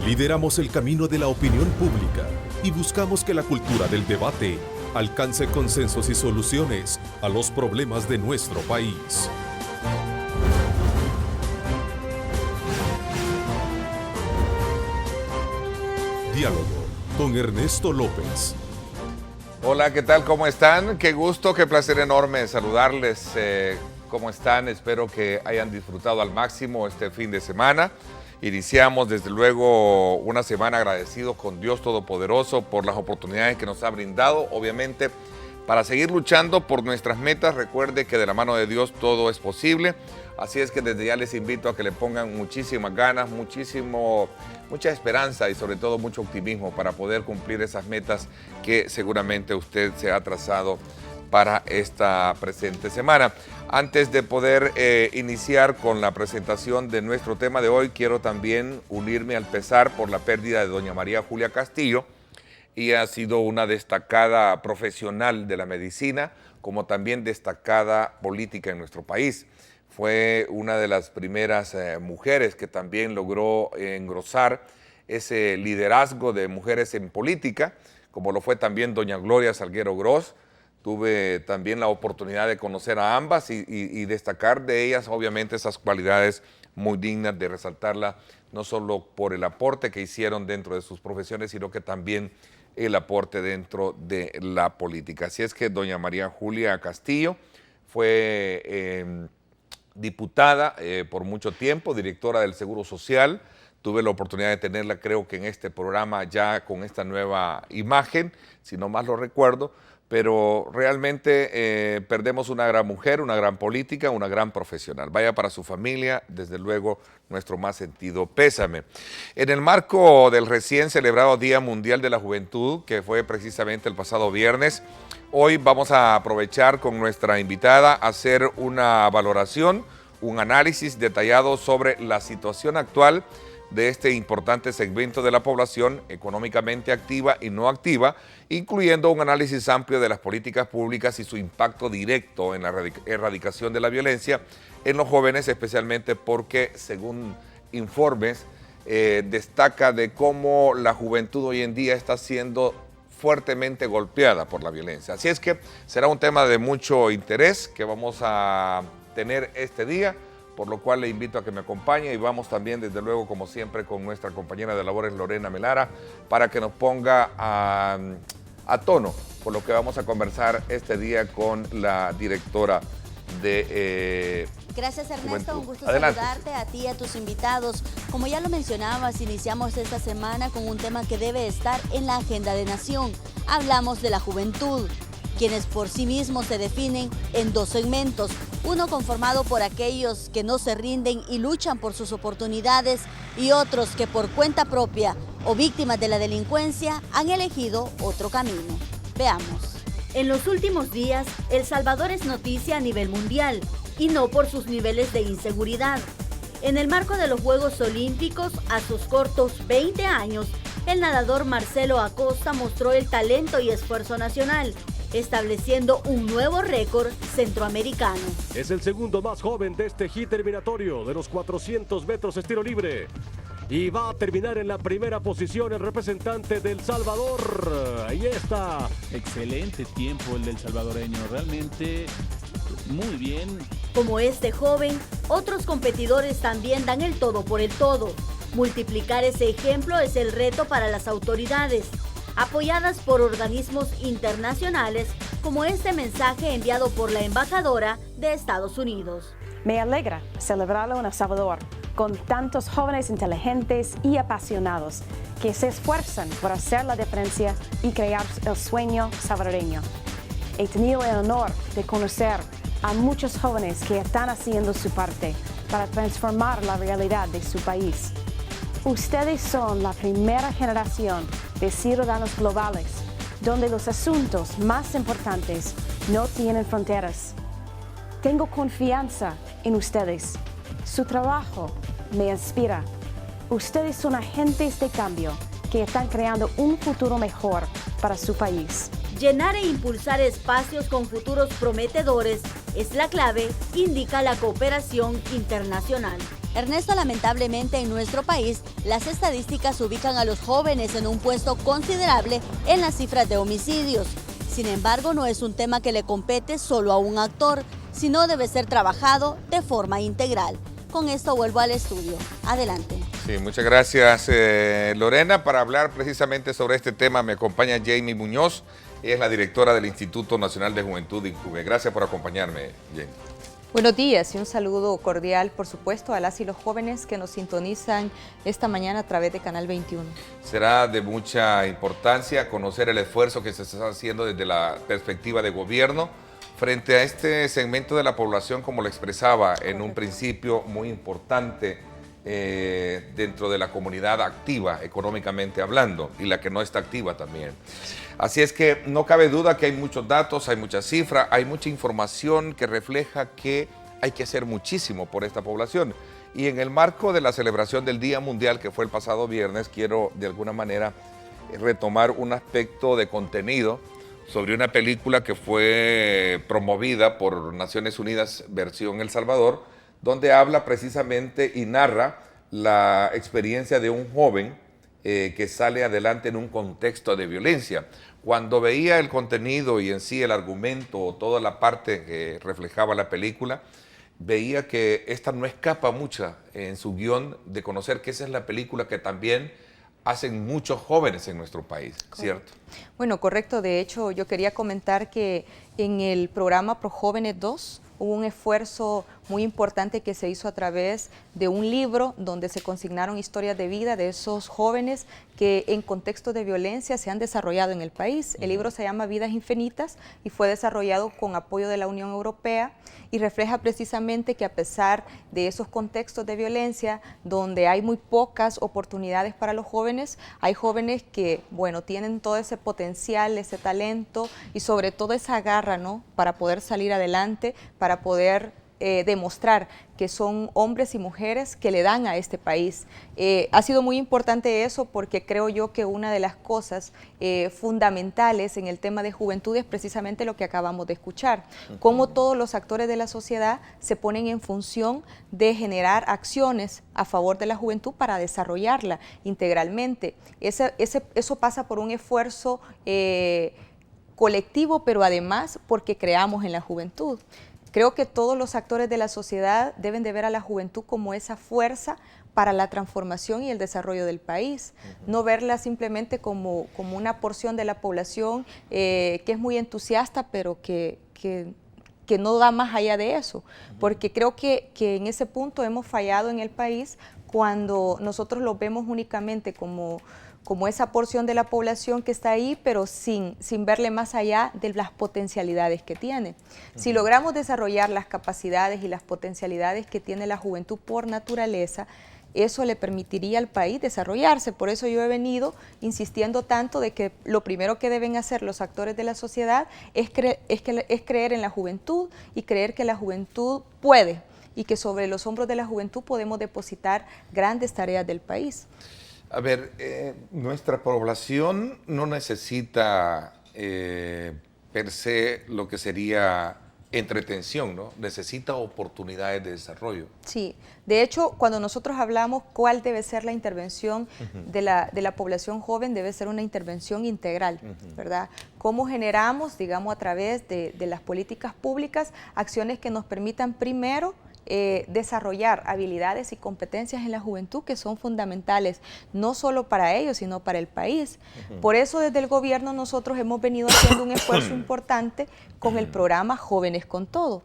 Lideramos el camino de la opinión pública y buscamos que la cultura del debate alcance consensos y soluciones a los problemas de nuestro país. Diálogo con Ernesto López. Hola, ¿qué tal? ¿Cómo están? Qué gusto, qué placer enorme saludarles. ¿Cómo están? Espero que hayan disfrutado al máximo este fin de semana. Iniciamos desde luego una semana agradecidos con Dios Todopoderoso por las oportunidades que nos ha brindado, obviamente para seguir luchando por nuestras metas. Recuerde que de la mano de Dios todo es posible, así es que desde ya les invito a que le pongan muchísimas ganas, mucha esperanza y sobre todo mucho optimismo para poder cumplir esas metas que seguramente usted se ha trazado para esta presente semana. Antes de poder iniciar con la presentación de nuestro tema de hoy, quiero también unirme al pesar por la pérdida de doña María Julia Castillo. Ella ha sido una destacada profesional de la medicina, como también destacada política en nuestro país. Fue una de las primeras mujeres que también logró engrosar ese liderazgo de mujeres en política, como lo fue también doña Gloria Salguero Gros. Tuve también la oportunidad de conocer a ambas y destacar de ellas, obviamente, esas cualidades muy dignas de resaltarla, no solo por el aporte que hicieron dentro de sus profesiones, sino que también el aporte dentro de la política. Así es que doña María Julia Castillo fue diputada por mucho tiempo, directora del Seguro Social. Tuve la oportunidad de tenerla, creo que en este programa ya con esta nueva imagen, si no más lo recuerdo, pero realmente perdemos una gran mujer, una gran política, una gran profesional. Vaya para su familia, desde luego, nuestro más sentido pésame. En el marco del recién celebrado Día Mundial de la Juventud, que fue precisamente el pasado viernes, hoy vamos a aprovechar con nuestra invitada a hacer una valoración, un análisis detallado sobre la situación actual de este importante segmento de la población económicamente activa y no activa, incluyendo un análisis amplio de las políticas públicas y su impacto directo en la erradicación de la violencia en los jóvenes, especialmente porque, según informes, destaca de cómo la juventud hoy en día está siendo fuertemente golpeada por la violencia. Así es que será un tema de mucho interés que vamos a tener este día, por lo cual le invito a que me acompañe y vamos también, desde luego, como siempre, con nuestra compañera de labores, Lorena Melara, para que nos ponga a tono por lo que vamos a conversar este día con la directora de Gracias, Ernesto, Juventud. un gusto Adelante. saludarte a ti y a tus invitados. Como ya lo mencionabas, iniciamos esta semana con un tema que debe estar en la agenda de nación. Hablamos de la juventud, quienes por sí mismos se definen en dos segmentos, uno conformado por aquellos que no se rinden y luchan por sus oportunidades y otros que por cuenta propia o víctimas de la delincuencia han elegido otro camino. Veamos. En los últimos días, El Salvador es noticia a nivel mundial y no por sus niveles de inseguridad. En el marco de los Juegos Olímpicos, a sus cortos 20 años, el nadador Marcelo Acosta mostró el talento y esfuerzo nacional, estableciendo un nuevo récord centroamericano. Es el segundo más joven de este hit eliminatorio de los 400 metros estilo libre. Y va a terminar en la primera posición el representante del Salvador. Ahí está. Excelente tiempo el del salvadoreño, realmente muy bien. Como este joven, otros competidores también dan el todo por el todo. Multiplicar ese ejemplo es el reto para las autoridades, apoyadas por organismos internacionales, como este mensaje enviado por la embajadora de Estados Unidos. Me alegra celebrarlo en El Salvador, con tantos jóvenes inteligentes y apasionados que se esfuerzan por hacer la diferencia y crear el sueño salvadoreño. He tenido el honor de conocer a muchos jóvenes que están haciendo su parte para transformar la realidad de su país. Ustedes son la primera generación de ciudadanos globales, donde los asuntos más importantes no tienen fronteras. Tengo confianza en ustedes. Su trabajo me inspira. Ustedes son agentes de cambio que están creando un futuro mejor para su país. Llenar e impulsar espacios con futuros prometedores es la clave, indica la cooperación internacional. Ernesto, lamentablemente en nuestro país, las estadísticas ubican a los jóvenes en un puesto considerable en las cifras de homicidios. Sin embargo, no es un tema que le compete solo a un actor, sino debe ser trabajado de forma integral. Con esto vuelvo al estudio. Adelante. Sí, muchas gracias, Lorena. Para hablar precisamente sobre este tema me acompaña Jamie Muñoz. Ella es la directora del Instituto Nacional de Juventud, INJUVE. Gracias por acompañarme, Jamie. Buenos días y un saludo cordial, por supuesto, a las y los jóvenes que nos sintonizan esta mañana a través de Canal 21. Será de mucha importancia conocer el esfuerzo que se está haciendo desde la perspectiva de gobierno frente a este segmento de la población, como lo expresaba en un principio, muy importante dentro de la comunidad activa, económicamente hablando, y la que no está activa también. Así es que no cabe duda que hay muchos datos, hay muchas cifras, hay mucha información que refleja que hay que hacer muchísimo por esta población. Y en el marco de la celebración del Día Mundial, que fue el pasado viernes, quiero de alguna manera retomar un aspecto de contenido sobre una película que fue promovida por Naciones Unidas versión El Salvador, donde habla precisamente y narra la experiencia de un joven que sale adelante en un contexto de violencia. Cuando veía el contenido y en sí el argumento, toda la parte que reflejaba la película, veía que esta no escapa mucho en su guión de conocer que esa es la película que también hacen muchos jóvenes en nuestro país, ¿cierto? Bueno, correcto. De hecho, yo quería comentar que en el programa ProJóvenes 2 hubo un esfuerzo muy importante que se hizo a través de un libro donde se consignaron historias de vida de esos jóvenes que en contexto de violencia se han desarrollado en el país. El libro se llama Vidas Infinitas y fue desarrollado con apoyo de la Unión Europea y refleja precisamente que a pesar de esos contextos de violencia donde hay muy pocas oportunidades para los jóvenes, hay jóvenes que, bueno, tienen todo ese potencial, ese talento y sobre todo esa garra, ¿no?, para poder salir adelante, para poder demostrar que son hombres y mujeres que le dan a este país. Ha sido muy importante eso porque creo yo que una de las cosas fundamentales en el tema de juventud es precisamente lo que acabamos de escuchar, cómo todos los actores de la sociedad se ponen en función de generar acciones a favor de la juventud para desarrollarla integralmente. Eso pasa por un esfuerzo colectivo, pero además porque creamos en la juventud. Creo que todos los actores de la sociedad deben de ver a la juventud como esa fuerza para la transformación y el desarrollo del país, no verla simplemente como una porción de la población que es muy entusiasta, pero que no da más allá de eso, porque creo que en ese punto hemos fallado en el país cuando nosotros lo vemos únicamente como esa porción de la población que está ahí, pero sin verle más allá de las potencialidades que tiene. Si logramos desarrollar las capacidades y las potencialidades que tiene la juventud por naturaleza, eso le permitiría al país desarrollarse. Por eso yo he venido insistiendo tanto de que lo primero que deben hacer los actores de la sociedad es creer en la juventud y creer que la juventud puede y que sobre los hombros de la juventud podemos depositar grandes tareas del país. A ver, nuestra población no necesita per se lo que sería entretención, ¿no? Necesita oportunidades de desarrollo. Sí, de hecho, cuando nosotros hablamos cuál debe ser la intervención de la población joven, debe ser una intervención integral, ¿verdad? ¿Cómo generamos, digamos, a través de las políticas públicas, acciones que nos permitan primero desarrollar habilidades y competencias en la juventud que son fundamentales, no solo para ellos, sino para el país? Por eso desde el gobierno nosotros hemos venido haciendo un esfuerzo importante con el programa Jóvenes con Todo.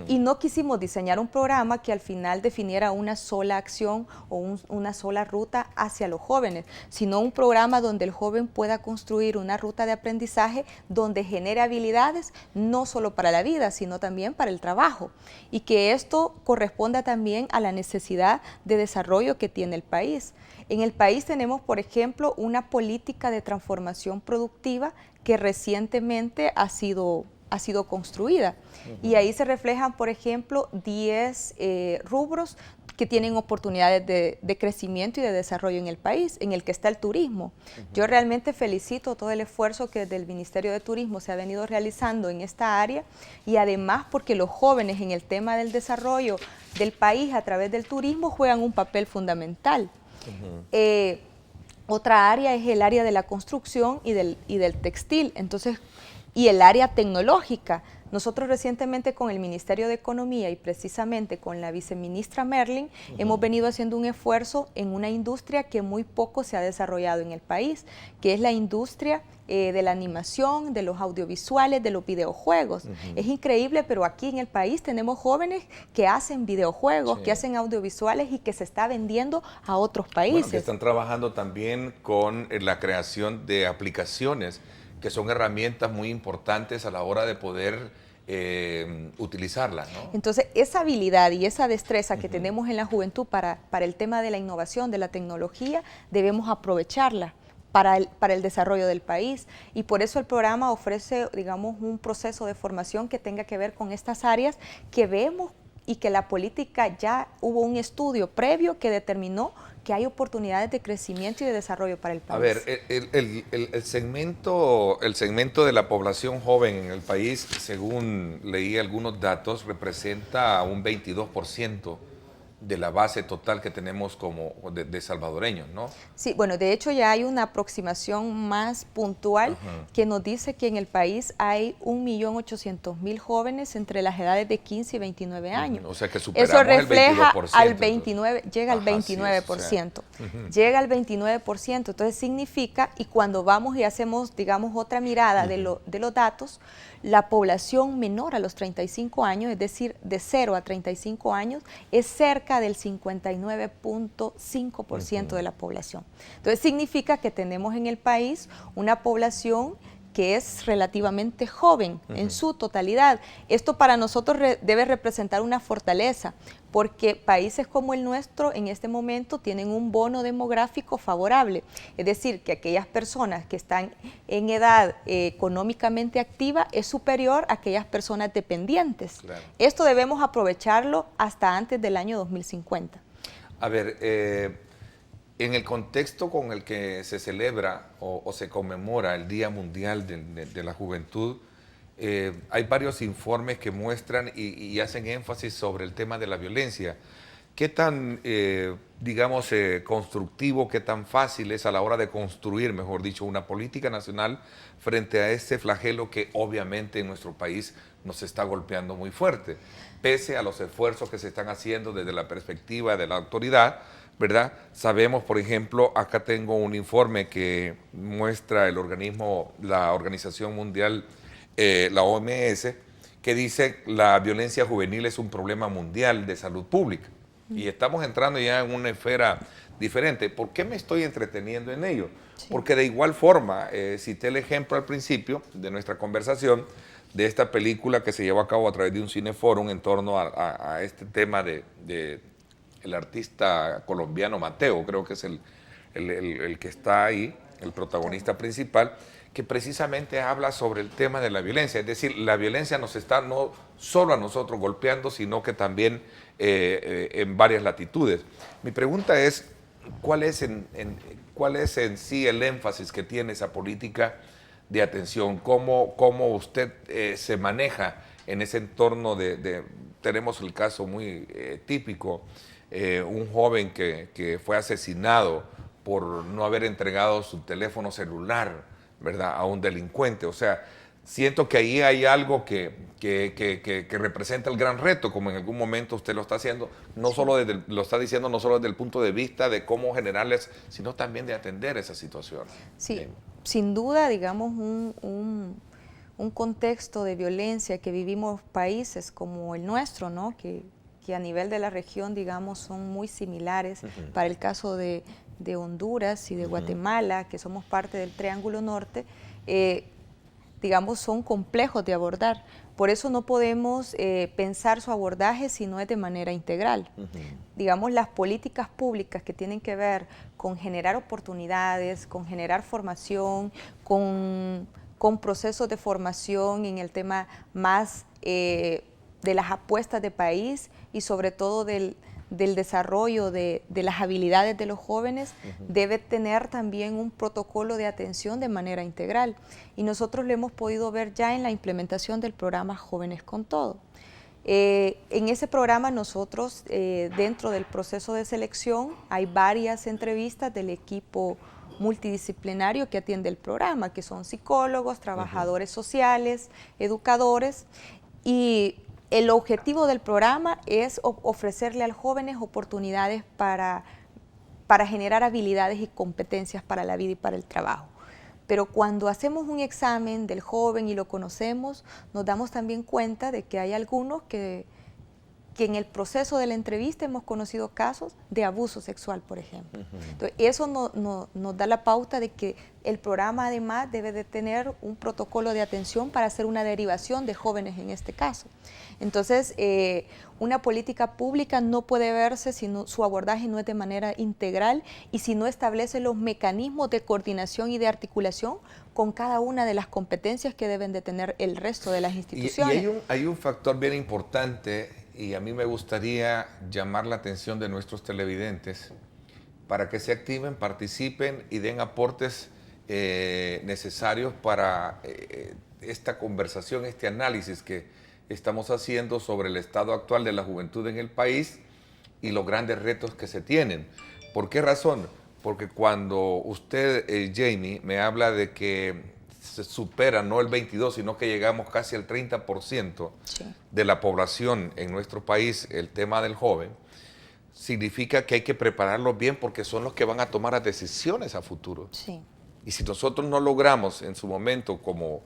Y no quisimos diseñar un programa que al final definiera una sola acción o una sola ruta hacia los jóvenes, sino un programa donde el joven pueda construir una ruta de aprendizaje donde genere habilidades no solo para la vida, sino también para el trabajo, y que esto corresponda también a la necesidad de desarrollo que tiene el país. En el país tenemos, por ejemplo, una política de transformación productiva que recientemente ha sido construida. Y ahí se reflejan, por ejemplo, 10 rubros que tienen oportunidades de crecimiento y de desarrollo en el país, en el que está el turismo. Yo realmente felicito todo el esfuerzo que desde el Ministerio de Turismo se ha venido realizando en esta área, y además porque los jóvenes en el tema del desarrollo del país a través del turismo juegan un papel fundamental. Otra área es el área de la construcción y del textil, entonces, y el área tecnológica. Nosotros recientemente con el Ministerio de Economía y precisamente con la viceministra Merlin hemos venido haciendo un esfuerzo en una industria que muy poco se ha desarrollado en el país, que es la industria de la animación, de los audiovisuales, de los videojuegos. Es increíble, pero aquí en el país tenemos jóvenes que hacen videojuegos, que hacen audiovisuales y que se está vendiendo a otros países. Bueno, que están trabajando también con la creación de aplicaciones que son herramientas muy importantes a la hora de poder utilizarlas, ¿no? Entonces, esa habilidad y esa destreza que tenemos en la juventud para el tema de la innovación, de la tecnología, debemos aprovecharla para el desarrollo del país, y por eso el programa ofrece, digamos, un proceso de formación que tenga que ver con estas áreas que vemos, y que la política ya hubo un estudio previo que determinó que hay oportunidades de crecimiento y de desarrollo para el país. A ver, el segmento de la población joven en el país, según leí algunos datos, representa un 22% de la base total que tenemos como de salvadoreños, ¿no? Sí, bueno, de hecho ya hay una aproximación más puntual que nos dice que en el país hay 1.800.000 jóvenes entre las edades de 15 y 29 años. O sea que superamos eso refleja el 22%, al 29, llega al 29%. Sí, o sea, llega al 29%, entonces significa, y cuando vamos y hacemos, digamos, otra mirada de los datos, la población menor a los 35 años, es decir, de 0 a 35 años, es cerca del 59.5% de la población. Entonces significa que tenemos en el país una población que es relativamente joven en su totalidad. Esto para nosotros debe representar una fortaleza, porque países como el nuestro en este momento tienen un bono demográfico favorable, es decir, que aquellas personas que están en edad económicamente activa es superior a aquellas personas dependientes. Claro. Esto debemos aprovecharlo hasta antes del año 2050. A ver, en el contexto con el que se celebra o se conmemora el Día Mundial de la Juventud, hay varios informes que muestran y hacen énfasis sobre el tema de la violencia. ¿Qué tan, digamos, constructivo, qué tan fácil es a la hora de construir, mejor dicho, una política nacional frente a este flagelo que obviamente en nuestro país nos está golpeando muy fuerte, pese a los esfuerzos que se están haciendo desde la perspectiva de la autoridad, ¿verdad? Sabemos, por ejemplo, acá tengo un informe que muestra el organismo, la Organización Mundial, la OMS, que dice la violencia juvenil es un problema mundial de salud pública. Y estamos entrando ya en una esfera diferente. ¿Por qué me estoy entreteniendo en ello? Sí. Porque de igual forma, cité el ejemplo al principio de nuestra conversación de esta película que se llevó a cabo a través de un cineforum en torno a este tema de el artista colombiano Mateo, creo que es el que está ahí, el protagonista principal, que precisamente habla sobre el tema de la violencia. Es decir, la violencia nos está no solo a nosotros golpeando, sino que también en varias latitudes. Mi pregunta es, ¿cuál es en sí el énfasis que tiene esa política de atención? ¿Cómo usted se maneja en ese entorno tenemos el caso muy típico, un joven que fue asesinado por no haber entregado su teléfono celular, ¿verdad?, a un delincuente? O sea, siento que ahí hay algo que representa el gran reto, como en algún momento usted lo está haciendo, no solo lo está diciendo no solo desde el punto de vista de cómo generarles, sino también de atender esa situación. Sí, sin duda, digamos, un contexto de violencia que vivimos países como el nuestro, ¿no?, que a nivel de la región, digamos, son muy similares. Para el caso de Honduras y de Guatemala, que somos parte del Triángulo Norte, digamos, son complejos de abordar. Por eso no podemos pensar su abordaje si no es de manera integral. Digamos, las políticas públicas que tienen que ver con generar oportunidades, con generar formación, con procesos de formación en el tema más de las apuestas de país y sobre todo de del desarrollo de las habilidades de los jóvenes, debe tener también un protocolo de atención de manera integral. Y nosotros lo hemos podido ver ya en la implementación del programa Jóvenes con Todo. En ese programa nosotros, dentro del proceso de selección, hay varias entrevistas del equipo multidisciplinario que atiende el programa, que son psicólogos, trabajadores sociales, educadores, y el objetivo del programa es ofrecerle a los jóvenes oportunidades para generar habilidades y competencias para la vida y para el trabajo. Pero cuando hacemos un examen del joven y lo conocemos, nos damos también cuenta de que hay algunos que en el proceso de la entrevista hemos conocido casos de abuso sexual, por ejemplo. Entonces, eso nos da la pauta de que el programa además debe de tener un protocolo de atención para hacer una derivación de jóvenes en este caso. Entonces, una política pública no puede verse si su abordaje no es de manera integral y si no establece los mecanismos de coordinación y de articulación con cada una de las competencias que deben de tener el resto de las instituciones. Y hay un factor bien importante, y a mí me gustaría llamar la atención de nuestros televidentes para que se activen, participen y den aportes necesarios para esta conversación, este análisis que estamos haciendo sobre el estado actual de la juventud en el país y los grandes retos que se tienen. ¿Por qué razón? Porque cuando usted, Jamie, me habla de que se supera no el 22, sino que llegamos casi al 30% de la población en nuestro país, el tema del joven, significa que hay que prepararlos bien porque son los que van a tomar las decisiones a futuro. Sí. Y si nosotros no logramos en su momento, como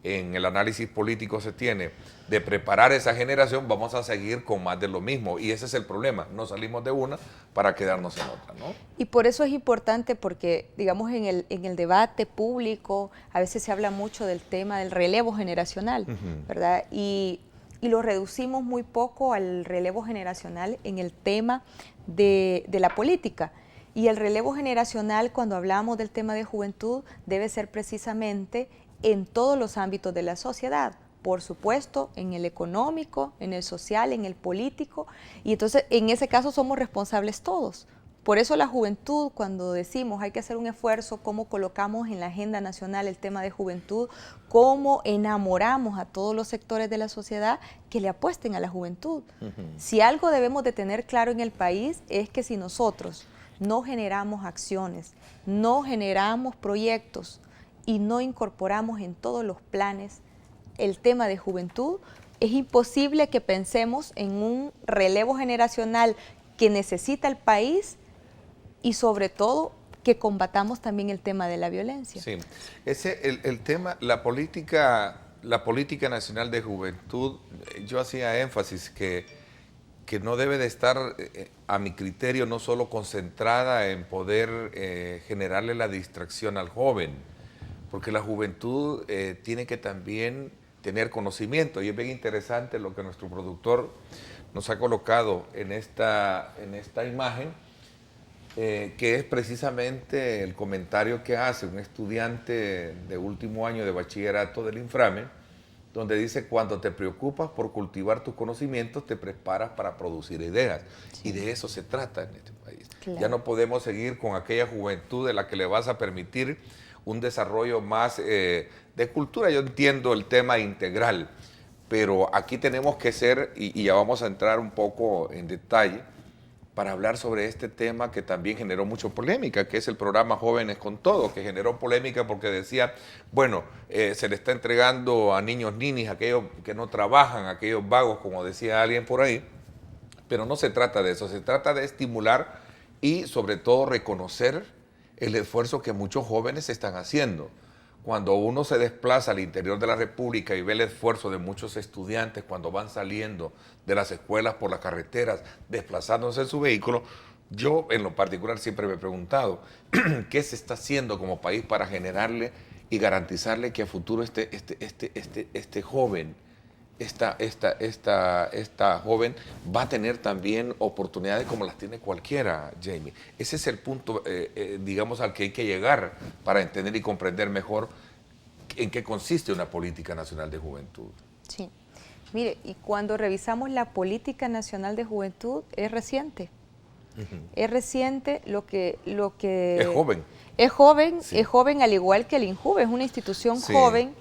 en el análisis político se tiene, de preparar esa generación, vamos a seguir con más de lo mismo. Y ese es el problema, no salimos de una para quedarnos en otra, ¿no? Y por eso es importante porque, digamos, en el debate público a veces se habla mucho del tema del relevo generacional, ¿verdad? Y lo reducimos muy poco al relevo generacional en el tema de la política. Y el relevo generacional, cuando hablamos del tema de juventud, debe ser precisamente en todos los ámbitos de la sociedad, por supuesto, en el económico, en el social, en el político, y entonces en ese caso somos responsables todos. Por eso la juventud, cuando decimos hay que hacer un esfuerzo, cómo colocamos en la agenda nacional el tema de juventud, cómo enamoramos a todos los sectores de la sociedad que le apuesten a la juventud. Si algo debemos de tener claro en el país es que si nosotros no generamos acciones, no generamos proyectos, y no incorporamos en todos los planes el tema de juventud, es imposible que pensemos en un relevo generacional que necesita el país y sobre todo que combatamos también el tema de la violencia. Sí, el tema, la política nacional de juventud, yo hacía énfasis que no debe de estar, a mi criterio, no solo concentrada en poder generarle la distracción al joven, porque la juventud tiene que también tener conocimiento, y es bien interesante lo que nuestro productor nos ha colocado en esta imagen, que es precisamente el comentario que hace un estudiante de último año de bachillerato del Inframe, donde dice: cuando te preocupas por cultivar tus conocimientos, te preparas para producir ideas. Sí. Y de eso se trata en este país. Claro. Ya no podemos seguir con aquella juventud de la que le vas a permitir un desarrollo más de cultura. Yo entiendo el tema integral, pero aquí tenemos que ser, y ya vamos a entrar un poco en detalle, para hablar sobre este tema que también generó mucha polémica, que es el programa Jóvenes con Todo, que generó polémica porque decía, bueno, se le está entregando a niños, ninis, aquellos que no trabajan, aquellos vagos, como decía alguien por ahí, pero no se trata de eso, se trata de estimular y sobre todo reconocer el esfuerzo que muchos jóvenes están haciendo. Cuando uno se desplaza al interior de la República y ve el esfuerzo de muchos estudiantes cuando van saliendo de las escuelas por las carreteras, desplazándose en su vehículo, yo en lo particular siempre me he preguntado, ¿qué se está haciendo como país para generarle y garantizarle que a futuro este joven, esta joven va a tener también oportunidades como las tiene cualquiera, Jamie? Ese es el punto, digamos, al que hay que llegar para entender y comprender mejor en qué consiste una política nacional de juventud. Sí, mire, y cuando revisamos la política nacional de juventud es reciente. Es reciente lo que es joven. Es joven, Sí. es joven al igual que el INJUVE, es una institución Sí. joven.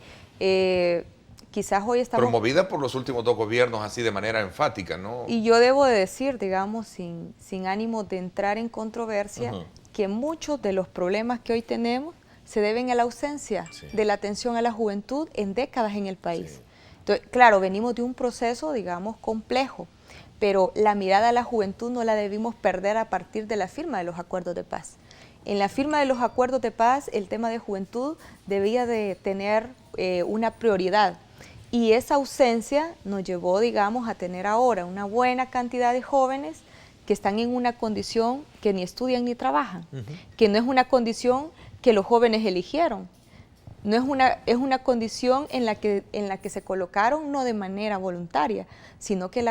Quizás hoy estamos... Promovida por los últimos 2 gobiernos así de manera enfática, ¿no? Y yo debo de decir, digamos, sin ánimo de entrar en controversia, que muchos de los problemas que hoy tenemos se deben a la ausencia de la atención a la juventud en décadas en el país. Sí. Entonces, claro, venimos de un proceso, digamos, complejo, pero la mirada a la juventud no la debimos perder a partir de la firma de los acuerdos de paz. En la firma de los acuerdos de paz, el tema de juventud debía de tener una prioridad. Y esa ausencia nos llevó, digamos, a tener ahora una buena cantidad de jóvenes que están en una condición que ni estudian ni trabajan, que no es una condición que los jóvenes eligieron, no es una condición en la que se colocaron no de manera voluntaria, sino que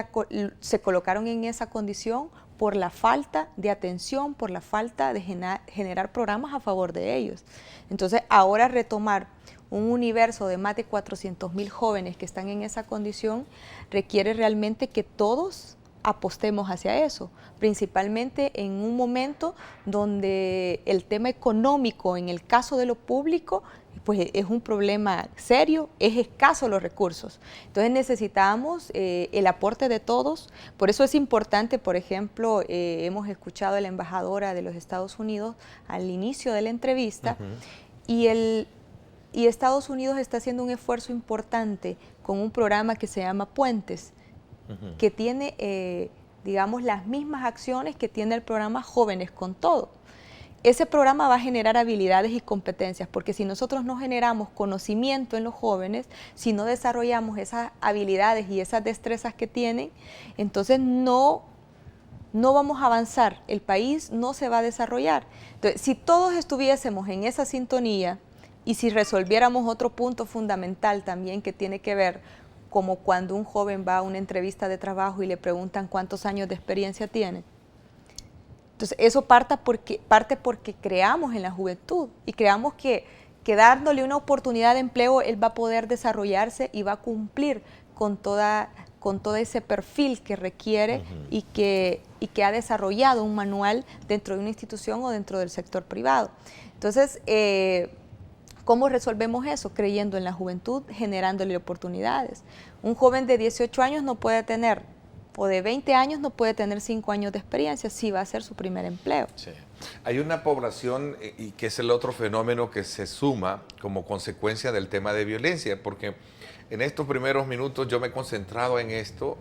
se colocaron en esa condición por la falta de atención, por la falta de generar programas a favor de ellos. Entonces, ahora retomar un universo de más de 400,000 jóvenes que están en esa condición requiere realmente que todos apostemos hacia eso, principalmente en un momento donde el tema económico, en el caso de lo público, pues es un problema serio, es escaso los recursos. Entonces necesitamos el aporte de todos, por eso es importante, por ejemplo, hemos escuchado a la embajadora de los Estados Unidos al inicio de la entrevista, y Estados Unidos está haciendo un esfuerzo importante con un programa que se llama Puentes, que tiene, digamos, las mismas acciones que tiene el programa Jóvenes con Todo. Ese programa va a generar habilidades y competencias, porque si nosotros no generamos conocimiento en los jóvenes, si no desarrollamos esas habilidades y esas destrezas que tienen, entonces no vamos a avanzar, el país no se va a desarrollar. Entonces, si todos estuviésemos en esa sintonía y si resolviéramos otro punto fundamental también que tiene que ver como cuando un joven va a una entrevista de trabajo y le preguntan cuántos años de experiencia tiene. Entonces, eso parte porque creamos en la juventud y creamos que dándole una oportunidad de empleo, él va a poder desarrollarse y va a cumplir con todo ese perfil que requiere y que ha desarrollado un manual dentro de una institución o dentro del sector privado. Entonces, ¿cómo resolvemos eso? Creyendo en la juventud, generándole oportunidades. Un joven de 18 años no puede tener, o de 20 años no puede tener 5 años de experiencia, si va a ser su primer empleo. Sí. Hay una población, y que es el otro fenómeno que se suma como consecuencia del tema de violencia, porque en estos primeros minutos yo me he concentrado en esto,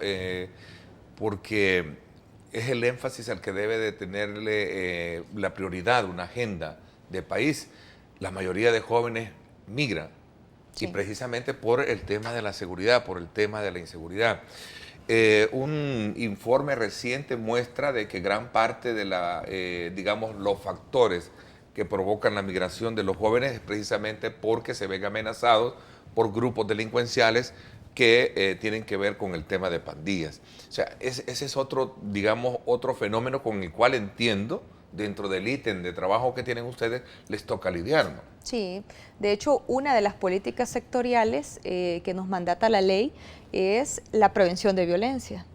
porque es el énfasis al que debe de tenerle la prioridad, una agenda de país. La mayoría de jóvenes migran, y precisamente por el tema de la seguridad, por el tema de la inseguridad. Un informe reciente muestra de que gran parte de digamos, los factores que provocan la migración de los jóvenes es precisamente porque se ven amenazados por grupos delincuenciales que tienen que ver con el tema de pandillas. O sea, ese es otro, digamos, otro fenómeno con el cual entiendo, dentro del ítem de trabajo que tienen ustedes, les toca lidiar, ¿no? Sí, de hecho, una de las políticas sectoriales que nos mandata la ley es la prevención de violencia.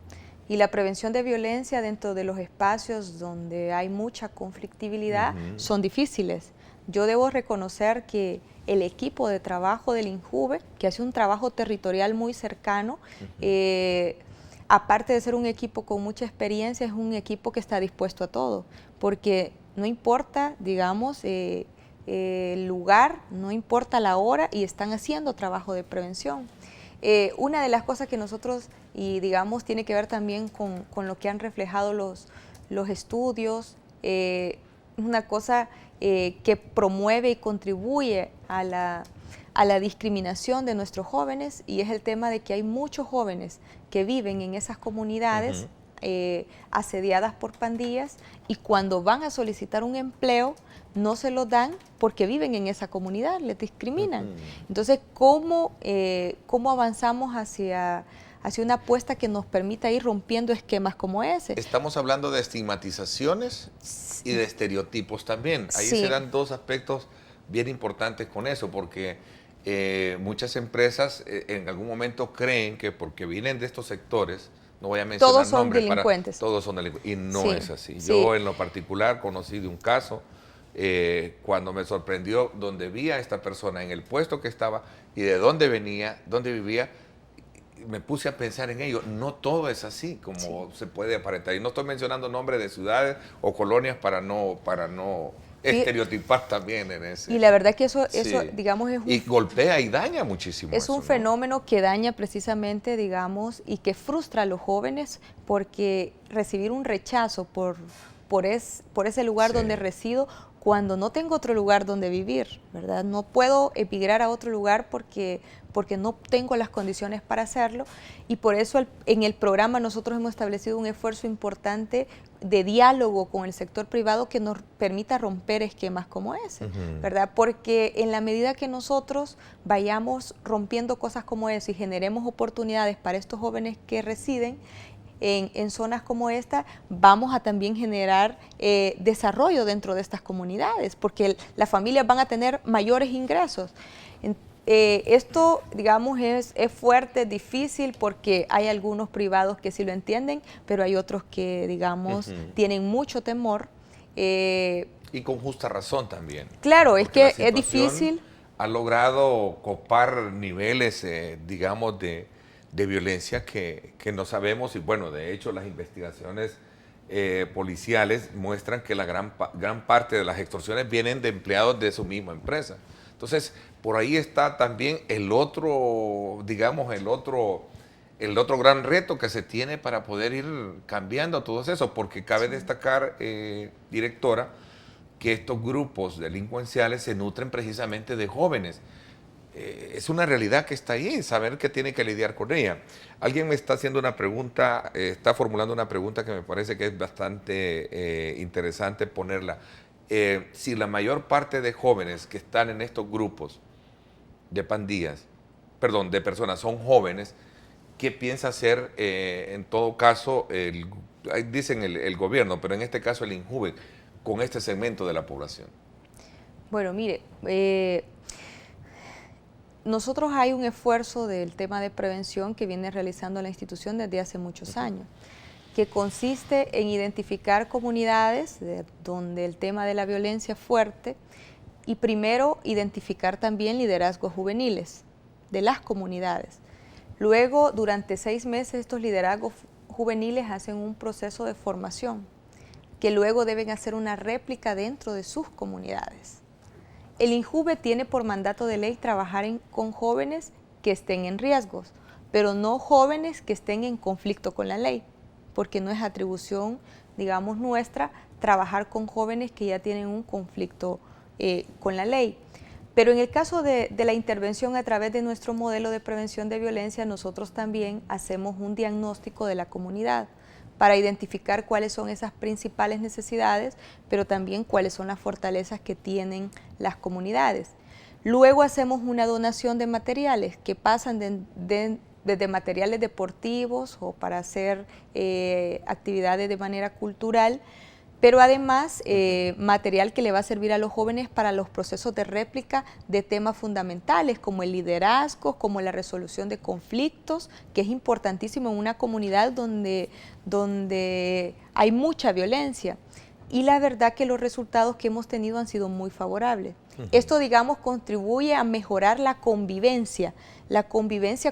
Y la prevención de violencia dentro de los espacios donde hay mucha conflictividad son difíciles. Yo debo reconocer que el equipo de trabajo del INJUVE, que hace un trabajo territorial muy cercano, aparte de ser un equipo con mucha experiencia, es un equipo que está dispuesto a todo, porque no importa, digamos, el lugar, no importa la hora, y están haciendo trabajo de prevención. Una de las cosas que nosotros, y digamos, tiene que ver también con lo que han reflejado los estudios, una cosa que promueve y contribuye a la discriminación de nuestros jóvenes, y es el tema de que hay muchos jóvenes que viven en esas comunidades asediadas por pandillas, y cuando van a solicitar un empleo no se lo dan porque viven en esa comunidad, les discriminan. Entonces, ¿cómo avanzamos hacia una apuesta que nos permita ir rompiendo esquemas como ese? Estamos hablando de estigmatizaciones y de estereotipos también. Ahí se dan dos aspectos bien importantes con eso, porque muchas empresas en algún momento creen que porque vienen de estos sectores no voy a mencionar todos son nombres, delincuentes. Todos son delincuentes, y no Sí, es así. sí. Yo en lo particular conocí de un caso, cuando me sorprendió donde vi a esta persona en el puesto que estaba y de dónde venía, dónde vivía, me puse a pensar en ello. No todo es así como se puede aparentar. Y no estoy mencionando nombres de ciudades o colonias para no estereotipar también en ese. Y la verdad que eso Sí. digamos, es Y golpea y daña muchísimo. es eso, un ¿no? fenómeno que daña precisamente, digamos, y que frustra a los jóvenes, porque recibir un rechazo por ese lugar Sí. donde resido, cuando no tengo otro lugar donde vivir, ¿verdad? No puedo emigrar a otro lugar porque no tengo las condiciones para hacerlo, y por eso en el programa nosotros hemos establecido un esfuerzo importante de diálogo con el sector privado que nos permita romper esquemas como ese, ¿verdad? Porque en la medida que nosotros vayamos rompiendo cosas como eso y generemos oportunidades para estos jóvenes que residen en zonas como esta, vamos a también generar desarrollo dentro de estas comunidades, porque las familias van a tener mayores ingresos. Esto, digamos, es fuerte, difícil, porque hay algunos privados que sí lo entienden, pero hay otros que, digamos, tienen mucho temor. Y con justa razón también. Claro, es Porque que la es situación difícil. ha logrado copar niveles, digamos, de violencia que no sabemos, y bueno, de hecho las investigaciones policiales muestran que la gran parte de las extorsiones vienen de empleados de su misma empresa. Entonces, por ahí está también el otro, digamos, el otro gran reto que se tiene para poder ir cambiando todo eso, porque cabe destacar, directora, que estos grupos delincuenciales se nutren precisamente de jóvenes. Es una realidad que está ahí, saber que tiene que lidiar con ella. Alguien me está haciendo una pregunta, está formulando una pregunta que me parece que es bastante interesante ponerla. Si la mayor parte de jóvenes que están en estos grupos de pandillas, perdón, de personas, son jóvenes, ¿qué piensa hacer en todo caso, dicen el gobierno, pero en este caso el INJUVE, con este segmento de la población? Bueno, mire, nosotros hay un esfuerzo del tema de prevención que viene realizando la institución desde hace muchos años, que consiste en identificar comunidades donde el tema de la violencia es fuerte, y primero identificar también liderazgos juveniles de las comunidades. Luego, durante 6 meses, estos liderazgos juveniles hacen un proceso de formación, que luego deben hacer una réplica dentro de sus comunidades. El INJUVE tiene por mandato de ley trabajar con jóvenes que estén en riesgos, pero no jóvenes que estén en conflicto con la ley, porque no es atribución, digamos, nuestra trabajar con jóvenes que ya tienen un conflicto con la ley. Pero en el caso de la intervención a través de nuestro modelo de prevención de violencia, nosotros también hacemos un diagnóstico de la comunidad para identificar cuáles son esas principales necesidades, pero también cuáles son las fortalezas que tienen las comunidades. Luego hacemos una donación de materiales que pasan desde materiales deportivos o para hacer actividades de manera cultural, pero además material que le va a servir a los jóvenes para los procesos de réplica de temas fundamentales como el liderazgo, como la resolución de conflictos, que es importantísimo en una comunidad donde hay mucha violencia. Y la verdad que los resultados que hemos tenido han sido muy favorables. Esto, digamos, contribuye a mejorar la convivencia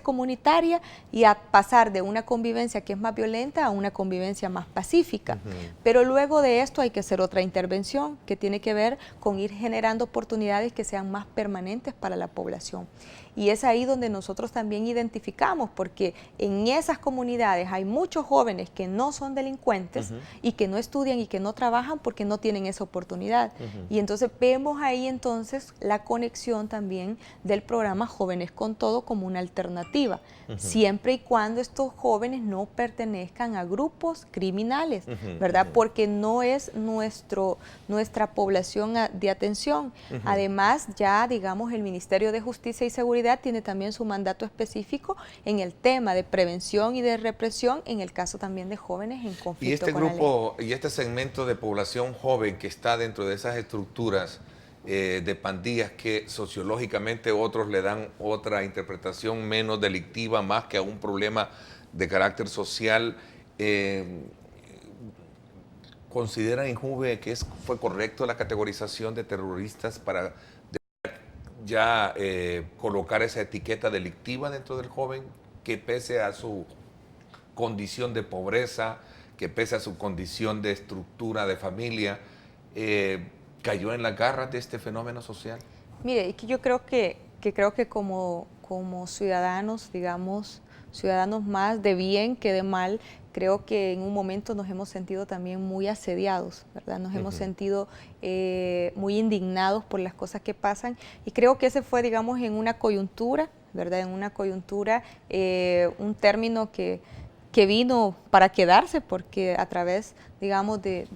comunitaria, y a pasar de una convivencia que es más violenta a una convivencia más pacífica. Pero luego de esto hay que hacer otra intervención que tiene que ver con ir generando oportunidades que sean más permanentes para la población. Y es ahí donde nosotros también identificamos, porque en esas comunidades hay muchos jóvenes que no son delincuentes y que no estudian y que no trabajan porque no tienen esa oportunidad. Y entonces vemos ahí entonces la conexión también del programa Jóvenes con Todo como una alternativa, siempre y cuando estos jóvenes no pertenezcan a grupos criminales, ¿verdad? Porque no es nuestra población de atención. Además, ya digamos, el Ministerio de Justicia y Seguridad tiene también su mandato específico en el tema de prevención y de represión, en el caso también de jóvenes en conflicto. Y este con grupo, y este segmento de población joven que está dentro de esas estructuras de pandillas, que sociológicamente otros le dan otra interpretación menos delictiva, más que a un problema de carácter social. ¿Considera INJUVE que fue correcto la categorización de terroristas para ya colocar esa etiqueta delictiva dentro del joven, que pese a su condición de pobreza, que pese a su condición de estructura de familia, cayó en las garras de este fenómeno social? Mire, y que yo creo que como ciudadanos, digamos, ciudadanos más de bien que de mal, creo que en un momento nos hemos sentido también muy asediados, ¿verdad? Nos hemos sentido muy indignados por las cosas que pasan, y creo que ese fue, digamos, en una coyuntura, ¿verdad? En una coyuntura, un término que vino para quedarse, porque a través, digamos, de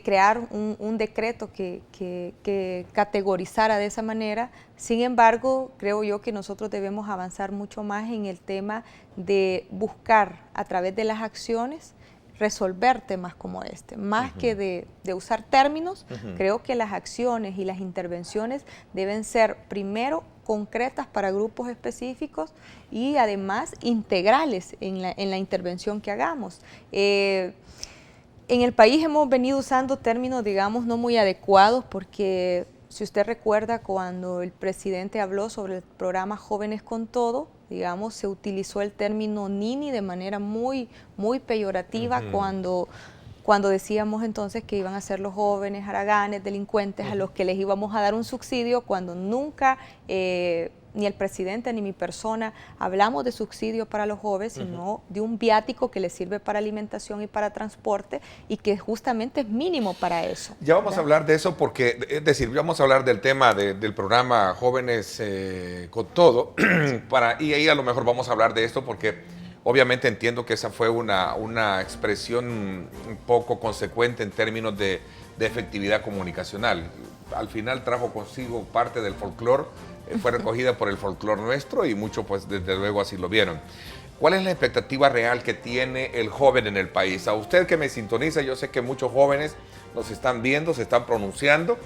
crear un decreto que categorizara de esa manera. Sin embargo, creo yo que nosotros debemos avanzar mucho más en el tema de buscar a través de las acciones resolver temas como este, más que de usar términos. Creo que las acciones y las intervenciones deben ser primero concretas para grupos específicos y además integrales en la intervención que hagamos. En el país hemos venido usando términos, digamos, no muy adecuados, porque si usted recuerda, cuando el presidente habló sobre el programa Jóvenes con Todo, digamos, se utilizó el término nini de manera muy peyorativa, cuando decíamos entonces que iban a ser los jóvenes haraganes, delincuentes, a los que les íbamos a dar un subsidio, cuando nunca ni el presidente ni mi persona hablamos de subsidio para los jóvenes, sino de un viático que les sirve para alimentación y para transporte, y que justamente es mínimo para eso. Ya vamos a hablar de eso, porque, es decir, vamos a hablar del tema del programa Jóvenes con Todo, y ahí a lo mejor vamos a hablar de esto, porque obviamente entiendo que esa fue una expresión un poco consecuente en términos de efectividad comunicacional. Al final trajo consigo parte del folclore, fue recogida por el folclore nuestro, y muchos pues desde luego así lo vieron. ¿Cuál es la expectativa real que tiene el joven en el país? A usted que me sintoniza, yo sé que muchos jóvenes nos están viendo, se están pronunciando.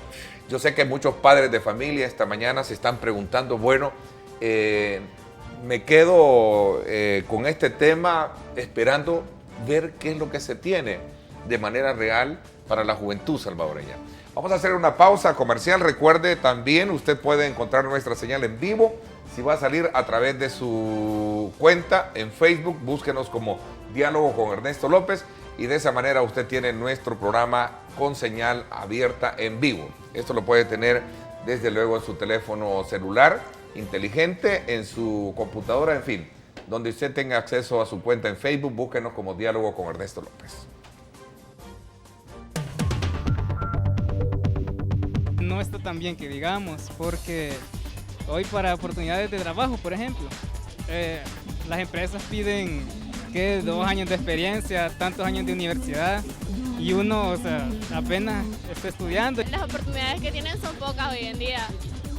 Yo sé que muchos padres de familia esta mañana se están preguntando, bueno, me quedo con este tema esperando ver qué es lo que se tiene de manera real para la juventud salvadoreña. Vamos a hacer una pausa comercial. Recuerde también, usted puede encontrar nuestra señal en vivo. Si va a salir a través de su cuenta en Facebook, búsquenos como Diálogo con Ernesto López, y de esa manera usted tiene nuestro programa con señal abierta en vivo. Esto lo puede tener desde luego en su teléfono celular inteligente, en su computadora, en fin, donde usted tenga acceso a su cuenta en Facebook, búsquenos como Diálogo con Ernesto López. No está tan bien que digamos, porque hoy para oportunidades de trabajo, por ejemplo, las empresas piden que 2 años de experiencia, tantos años de universidad, y uno, o sea, apenas está estudiando. Las oportunidades que tienen son pocas hoy en día,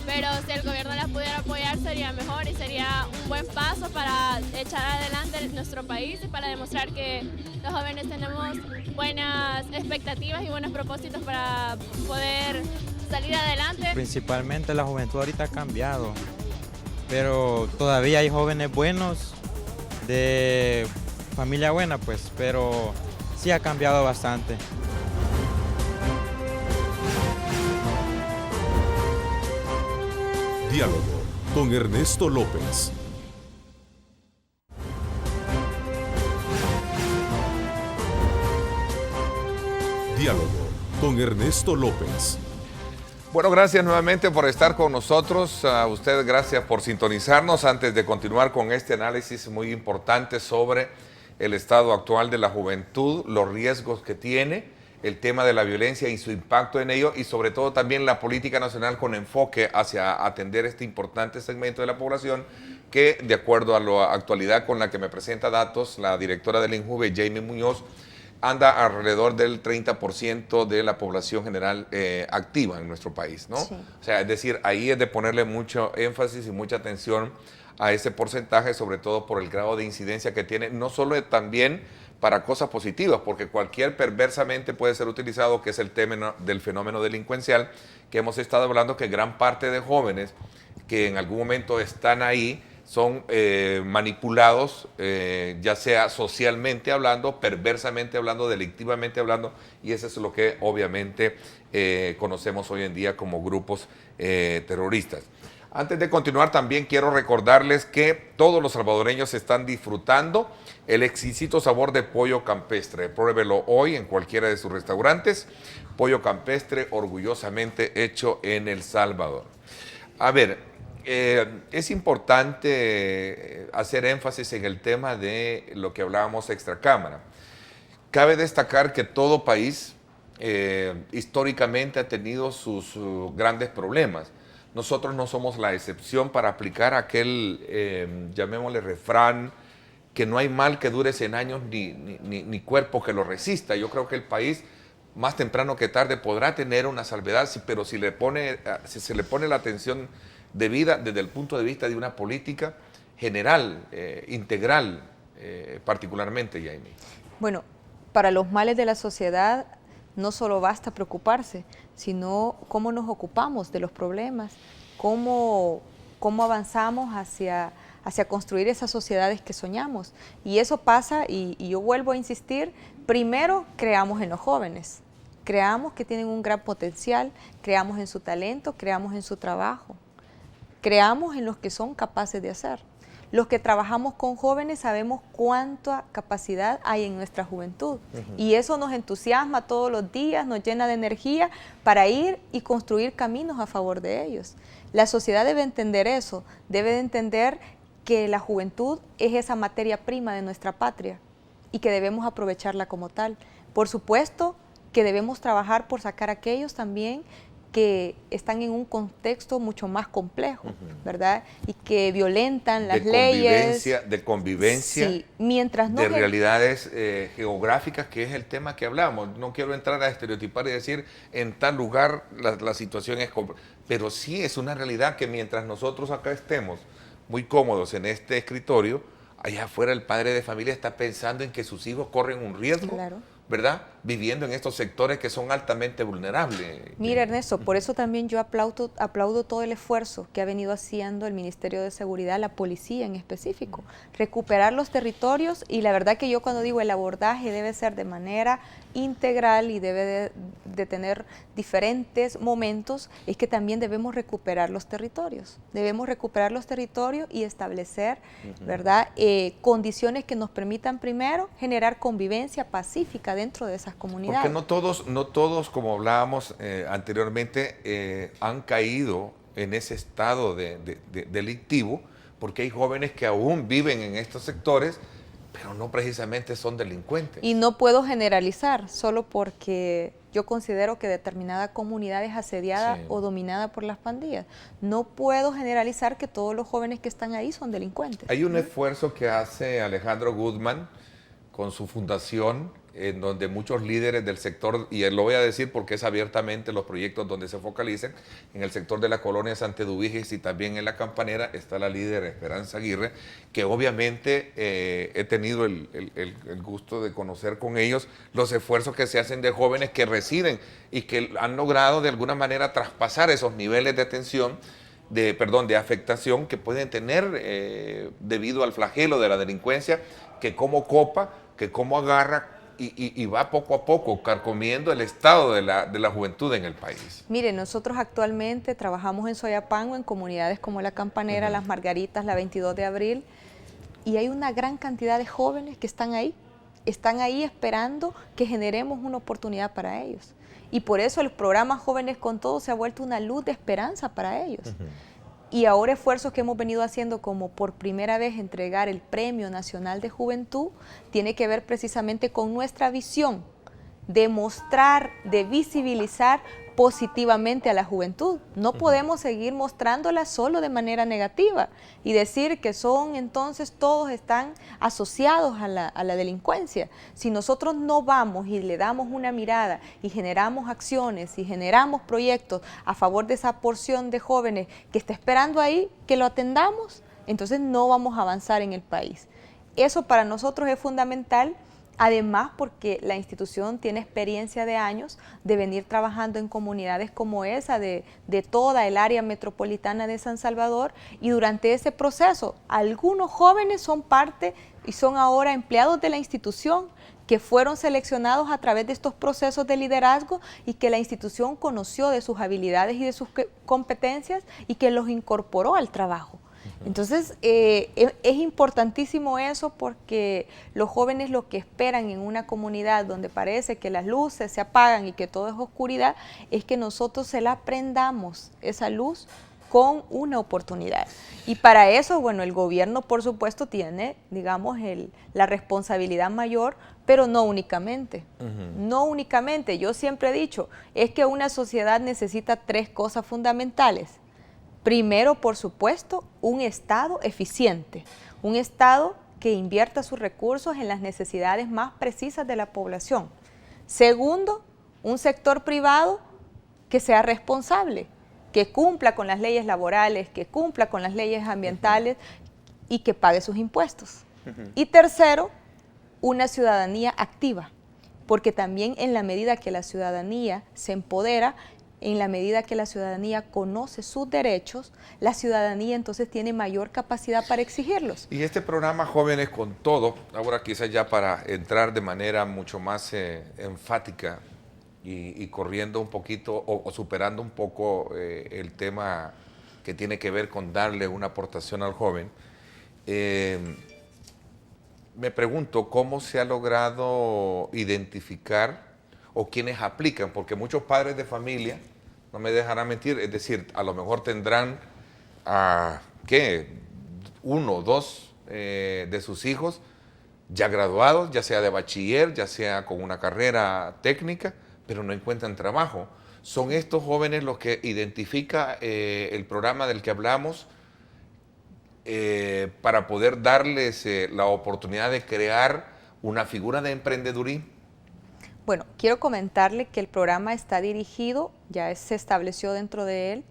pero si el gobierno las pudiera apoyar sería mejor, y sería un buen paso para echar adelante nuestro país y para demostrar que los jóvenes tenemos buenas expectativas y buenos propósitos para poder salir adelante. Principalmente la juventud ahorita ha cambiado, pero todavía hay jóvenes buenos, de familia buena, pues, pero sí ha cambiado bastante. Diálogo con Ernesto López. Diálogo con Ernesto López. Bueno, gracias nuevamente por estar con nosotros. A usted, gracias por sintonizarnos. Antes de continuar con este análisis muy importante sobre el estado actual de la juventud, los riesgos que tiene, el tema de la violencia y su impacto en ello, y sobre todo también la política nacional con enfoque hacia atender este importante segmento de la población que, de acuerdo a la actualidad con la que me presenta datos la directora del INJUVE, Jamie Muñoz, anda alrededor del 30% de la población general activa en nuestro país, ¿no? Sí. O sea, es decir, ahí es de ponerle mucho énfasis y mucha atención a ese porcentaje, sobre todo por el grado de incidencia que tiene, no solo también para cosas positivas, porque cualquier perversamente puede ser utilizado, que es el tema del fenómeno delincuencial, que hemos estado hablando, que gran parte de jóvenes que en algún momento están ahí son manipulados, ya sea socialmente hablando, perversamente hablando, delictivamente hablando, y eso es lo que obviamente conocemos hoy en día como grupos terroristas. Antes de continuar, también quiero recordarles que todos los salvadoreños están disfrutando el exquisito sabor de pollo campestre. Pruébelo hoy en cualquiera de sus restaurantes. Pollo campestre orgullosamente hecho en El Salvador. A ver, es importante hacer énfasis en el tema de lo que hablábamos extracámara. Cabe destacar que todo país históricamente ha tenido sus grandes problemas. Nosotros no somos la excepción para aplicar aquel, llamémosle refrán, que no hay mal que dure 100 años ni cuerpo que lo resista. Yo creo que el país, más temprano que tarde, podrá tener una salvedad, pero si se le pone la atención debida desde el punto de vista de una política general, integral, particularmente, Yaimí. Bueno, para los males de la sociedad no solo basta preocuparse, sino cómo nos ocupamos de los problemas, cómo avanzamos hacia construir esas sociedades que soñamos. Y eso pasa, y yo vuelvo a insistir, primero creamos en los jóvenes, creamos que tienen un gran potencial, creamos en su talento, creamos en su trabajo, creamos en los que son capaces de hacer. Los que trabajamos con jóvenes sabemos cuánta capacidad hay en nuestra juventud, y eso nos entusiasma todos los días, nos llena de energía para ir y construir caminos a favor de ellos. La sociedad debe entender eso, debe de entender que la juventud es esa materia prima de nuestra patria y que debemos aprovecharla como tal. Por supuesto que debemos trabajar por sacar a aquellos también que están en un contexto mucho más complejo, ¿verdad? Y que violentan las leyes. De convivencia, sí, mientras no de realidades geográficas, que es el tema que hablamos. No quiero entrar a estereotipar y decir en tal lugar la situación es compleja, pero sí es una realidad que mientras nosotros acá estemos muy cómodos en este escritorio, allá afuera el padre de familia está pensando en que sus hijos corren un riesgo, ¿verdad? Viviendo en estos sectores que son altamente vulnerables. Mira, Ernesto, por eso también yo aplaudo todo el esfuerzo que ha venido haciendo el Ministerio de Seguridad, la policía en específico, recuperar los territorios, y la verdad que yo cuando digo el abordaje debe ser de manera integral y debe de tener diferentes momentos, es que también debemos recuperar los territorios y establecer, ¿verdad? Condiciones que nos permitan primero generar convivencia pacífica dentro de esas comunidades. Porque no todos, como hablábamos anteriormente, han caído en ese estado delictivo, porque hay jóvenes que aún viven en estos sectores, pero no precisamente son delincuentes. Y no puedo generalizar, solo porque yo considero que determinada comunidad es asediada o dominada por las pandillas. No puedo generalizar que todos los jóvenes que están ahí son delincuentes. Hay un esfuerzo que hace Alejandro Guzmán con su fundación, en donde muchos líderes del sector, y lo voy a decir porque es abiertamente los proyectos donde se focalicen, en el sector de la colonia Santa Eduviges y también en La Campanera, está la líder Esperanza Aguirre, que obviamente he tenido el gusto de conocer con ellos los esfuerzos que se hacen de jóvenes que residen y que han logrado de alguna manera traspasar esos niveles de tensión, de afectación que pueden tener debido al flagelo de la delincuencia, que como copa, que como agarra, y va poco a poco carcomiendo el estado de la juventud en el país. Mire, nosotros actualmente trabajamos en Soyapango, en comunidades como La Campanera, Las Margaritas, la 22 de abril, y hay una gran cantidad de jóvenes que están ahí esperando que generemos una oportunidad para ellos. Y por eso el programa Jóvenes con Todo se ha vuelto una luz de esperanza para ellos. Y ahora esfuerzos que hemos venido haciendo, como por primera vez entregar el Premio Nacional de Juventud, tiene que ver precisamente con nuestra visión de mostrar, de visibilizar positivamente a la juventud. No podemos seguir mostrándola solo de manera negativa y decir que entonces todos están asociados a la delincuencia. Si nosotros no vamos y le damos una mirada y generamos acciones y generamos proyectos a favor de esa porción de jóvenes que está esperando ahí, que lo atendamos, entonces no vamos a avanzar en el país. Eso para nosotros es fundamental, Además, porque la institución tiene experiencia de años de venir trabajando en comunidades como esa, de toda el área metropolitana de San Salvador, y durante ese proceso algunos jóvenes son parte y son ahora empleados de la institución, que fueron seleccionados a través de estos procesos de liderazgo y que la institución conoció de sus habilidades y de sus competencias y que los incorporó al trabajo. Entonces, es importantísimo eso, porque los jóvenes lo que esperan en una comunidad donde parece que las luces se apagan y que todo es oscuridad, es que nosotros se la prendamos, esa luz, con una oportunidad. Y para eso, bueno, el gobierno, por supuesto, tiene, digamos, la responsabilidad mayor, pero no únicamente. No únicamente. Yo siempre he dicho, es que una sociedad necesita 3 cosas fundamentales. Primero, por supuesto, un Estado eficiente, un Estado que invierta sus recursos en las necesidades más precisas de la población. Segundo, un sector privado que sea responsable, que cumpla con las leyes laborales, que cumpla con las leyes ambientales y que pague sus impuestos. Y tercero, una ciudadanía activa, porque también en la medida que la ciudadanía se empodera, en la medida que la ciudadanía conoce sus derechos, la ciudadanía entonces tiene mayor capacidad para exigirlos. Y este programa Jóvenes con Todo, ahora quizás ya para entrar de manera mucho más enfática y corriendo un poquito o superando un poco el tema que tiene que ver con darle una aportación al joven, me pregunto cómo se ha logrado identificar o quiénes aplican, porque muchos padres de familia, no me dejarán mentir, es decir, a lo mejor tendrán ¿qué? 1 o 2 de sus hijos ya graduados, ya sea de bachiller, ya sea con una carrera técnica, pero no encuentran trabajo. Son estos jóvenes los que identifica el programa del que hablamos para poder darles la oportunidad de crear una figura de emprendedurismo. Bueno, quiero comentarle que el programa está dirigido, ya se estableció dentro de él,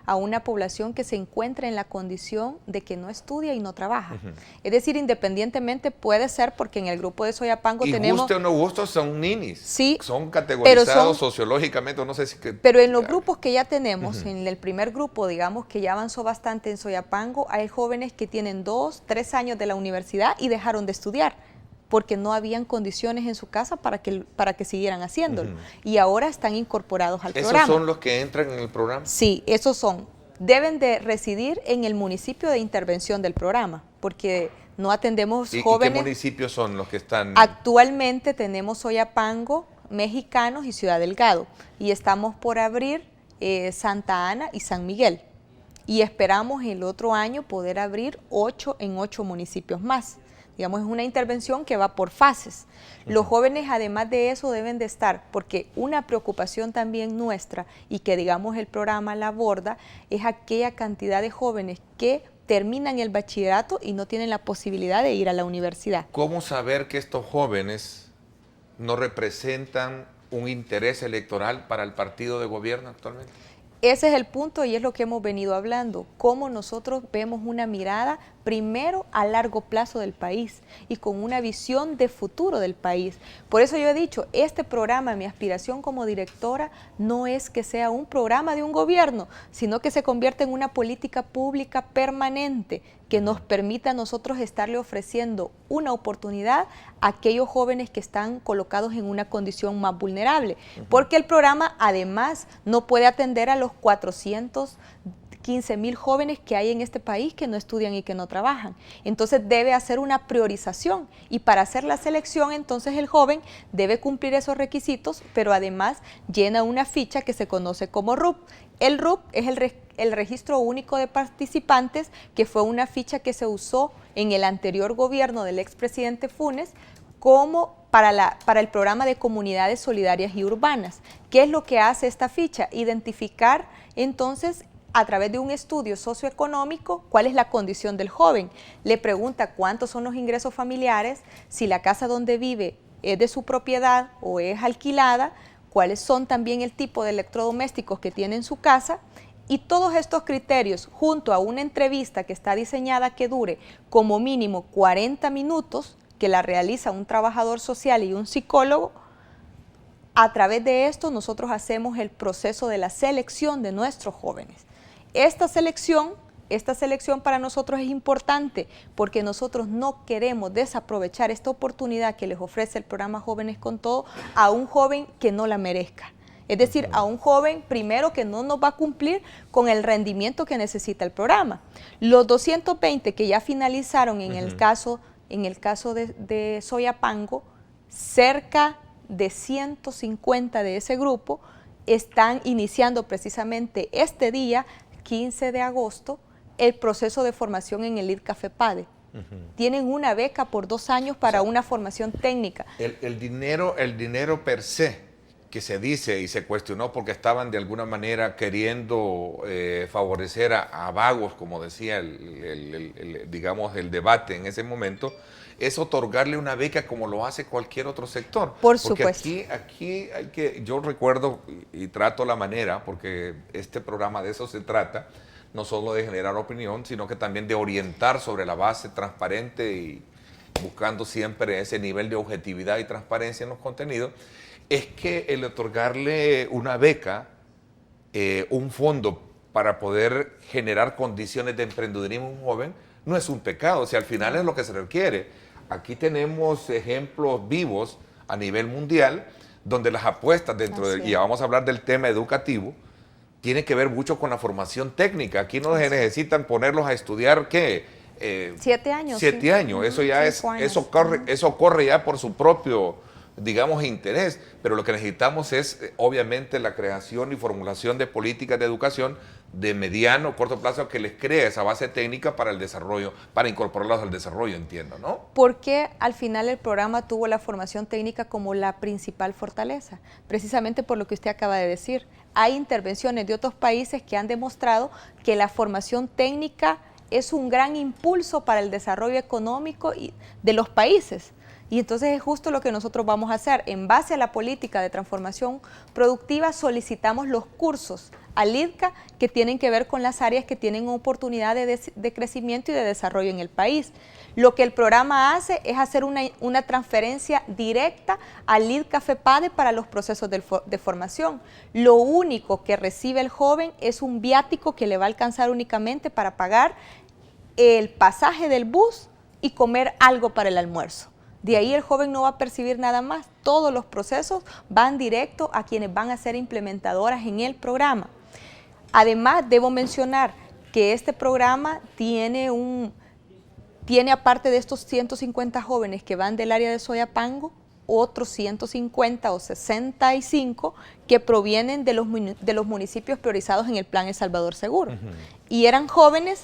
a una población que se encuentra en la condición de que no estudia y no trabaja. Es decir, independientemente puede ser, porque en el grupo de Soyapango tenemos... guste o no guste, son ninis. Sí. Son categorizados sociológicamente, no sé si... Pero en los grupos que ya tenemos, en el primer grupo, digamos, que ya avanzó bastante en Soyapango, hay jóvenes que tienen 2, 3 años de la universidad y dejaron de estudiar, porque no habían condiciones en su casa para que siguieran haciéndolo. Y ahora están incorporados al programa. ¿Esos son los que entran en el programa? Sí, esos son. Deben de residir en el municipio de intervención del programa, porque no atendemos jóvenes. ¿Y qué municipios son los que están? Actualmente tenemos Soyapango, Mexicanos y Ciudad Delgado. Y estamos por abrir Santa Ana y San Miguel. Y esperamos el otro año poder abrir 8 en 8 municipios más. Digamos, es una intervención que va por fases. Los jóvenes, además de eso, deben de estar, porque una preocupación también nuestra, y que, digamos, el programa la aborda, es aquella cantidad de jóvenes que terminan el bachillerato y no tienen la posibilidad de ir a la universidad. ¿Cómo saber que estos jóvenes no representan un interés electoral para el partido de gobierno actualmente? Ese es el punto y es lo que hemos venido hablando, cómo nosotros vemos una mirada primero a largo plazo del país y con una visión de futuro del país. Por eso yo he dicho, este programa, mi aspiración como directora, no es que sea un programa de un gobierno, sino que se convierta en una política pública permanente que nos permita a nosotros estarle ofreciendo una oportunidad a aquellos jóvenes que están colocados en una condición más vulnerable. Porque el programa además no puede atender a los 415,000 jóvenes que hay en este país que no estudian y que no trabajan. Entonces debe hacer una priorización y para hacer la selección entonces el joven debe cumplir esos requisitos, pero además llena una ficha que se conoce como RUP. El RUP es el Registro Único de Participantes, que fue una ficha que se usó en el anterior gobierno del expresidente Funes como para el programa de comunidades solidarias y urbanas. ¿Qué es lo que hace esta ficha? Identificar entonces a través de un estudio socioeconómico cuál es la condición del joven. Le pregunta cuántos son los ingresos familiares, si la casa donde vive es de su propiedad o es alquilada, cuáles son también el tipo de electrodomésticos que tiene en su casa, y todos estos criterios junto a una entrevista que está diseñada que dure como mínimo 40 minutos, que la realiza un trabajador social y un psicólogo. A través de esto nosotros hacemos el proceso de la selección de nuestros jóvenes. Esta selección para nosotros es importante porque nosotros no queremos desaprovechar esta oportunidad que les ofrece el programa Jóvenes con Todo a un joven que no la merezca. Es decir, a un joven primero que no nos va a cumplir con el rendimiento que necesita el programa. Los 220 que ya finalizaron en el caso de Soyapango, cerca de 150 de ese grupo están iniciando precisamente este día, 15 de agosto, el proceso de formación en el IDCA-FEPADE. Tienen una beca por 2 años para una formación técnica. El dinero per se, que se dice y se cuestionó porque estaban de alguna manera queriendo favorecer a vagos, como decía digamos, el debate en ese momento, es otorgarle una beca como lo hace cualquier otro sector. Por supuesto. Porque aquí hay que, yo recuerdo y trato la manera, porque este programa de eso se trata, no solo de generar opinión, sino que también de orientar sobre la base transparente y buscando siempre ese nivel de objetividad y transparencia en los contenidos, es que el otorgarle una beca, un fondo para poder generar condiciones de emprendedurismo a un joven, no es un pecado, o sea, al final es lo que se requiere. Aquí tenemos ejemplos vivos a nivel mundial donde las apuestas y vamos a hablar del tema educativo, tienen que ver mucho con la formación técnica. Aquí no se necesitan ponerlos a estudiar, ¿qué? 7 años. 7 años, eso ya eso corre ya por su propio, digamos, interés, pero lo que necesitamos es obviamente la creación y formulación de políticas de educación de mediano, corto plazo, que les cree esa base técnica para el desarrollo, para incorporarlos al desarrollo, entiendo, ¿no? Porque al final el programa tuvo la formación técnica como la principal fortaleza, precisamente por lo que usted acaba de decir. Hay intervenciones de otros países que han demostrado que la formación técnica es un gran impulso para el desarrollo económico de los países. Y entonces es justo lo que nosotros vamos a hacer. En base a la política de transformación productiva, solicitamos los cursos al IDCA que tienen que ver con las áreas que tienen oportunidad de crecimiento y de desarrollo en el país. Lo que el programa hace es hacer una transferencia directa al IDCA-FEPADE para los procesos de formación. Lo único que recibe el joven es un viático que le va a alcanzar únicamente para pagar el pasaje del bus y comer algo para el almuerzo. De ahí el joven no va a percibir nada más. Todos los procesos van directo a quienes van a ser implementadoras en el programa. Además, debo mencionar que este programa tiene aparte de estos 150 jóvenes que van del área de Soyapango, otros 150 o 65 que provienen de los municipios priorizados en el Plan El Salvador Seguro. Y eran jóvenes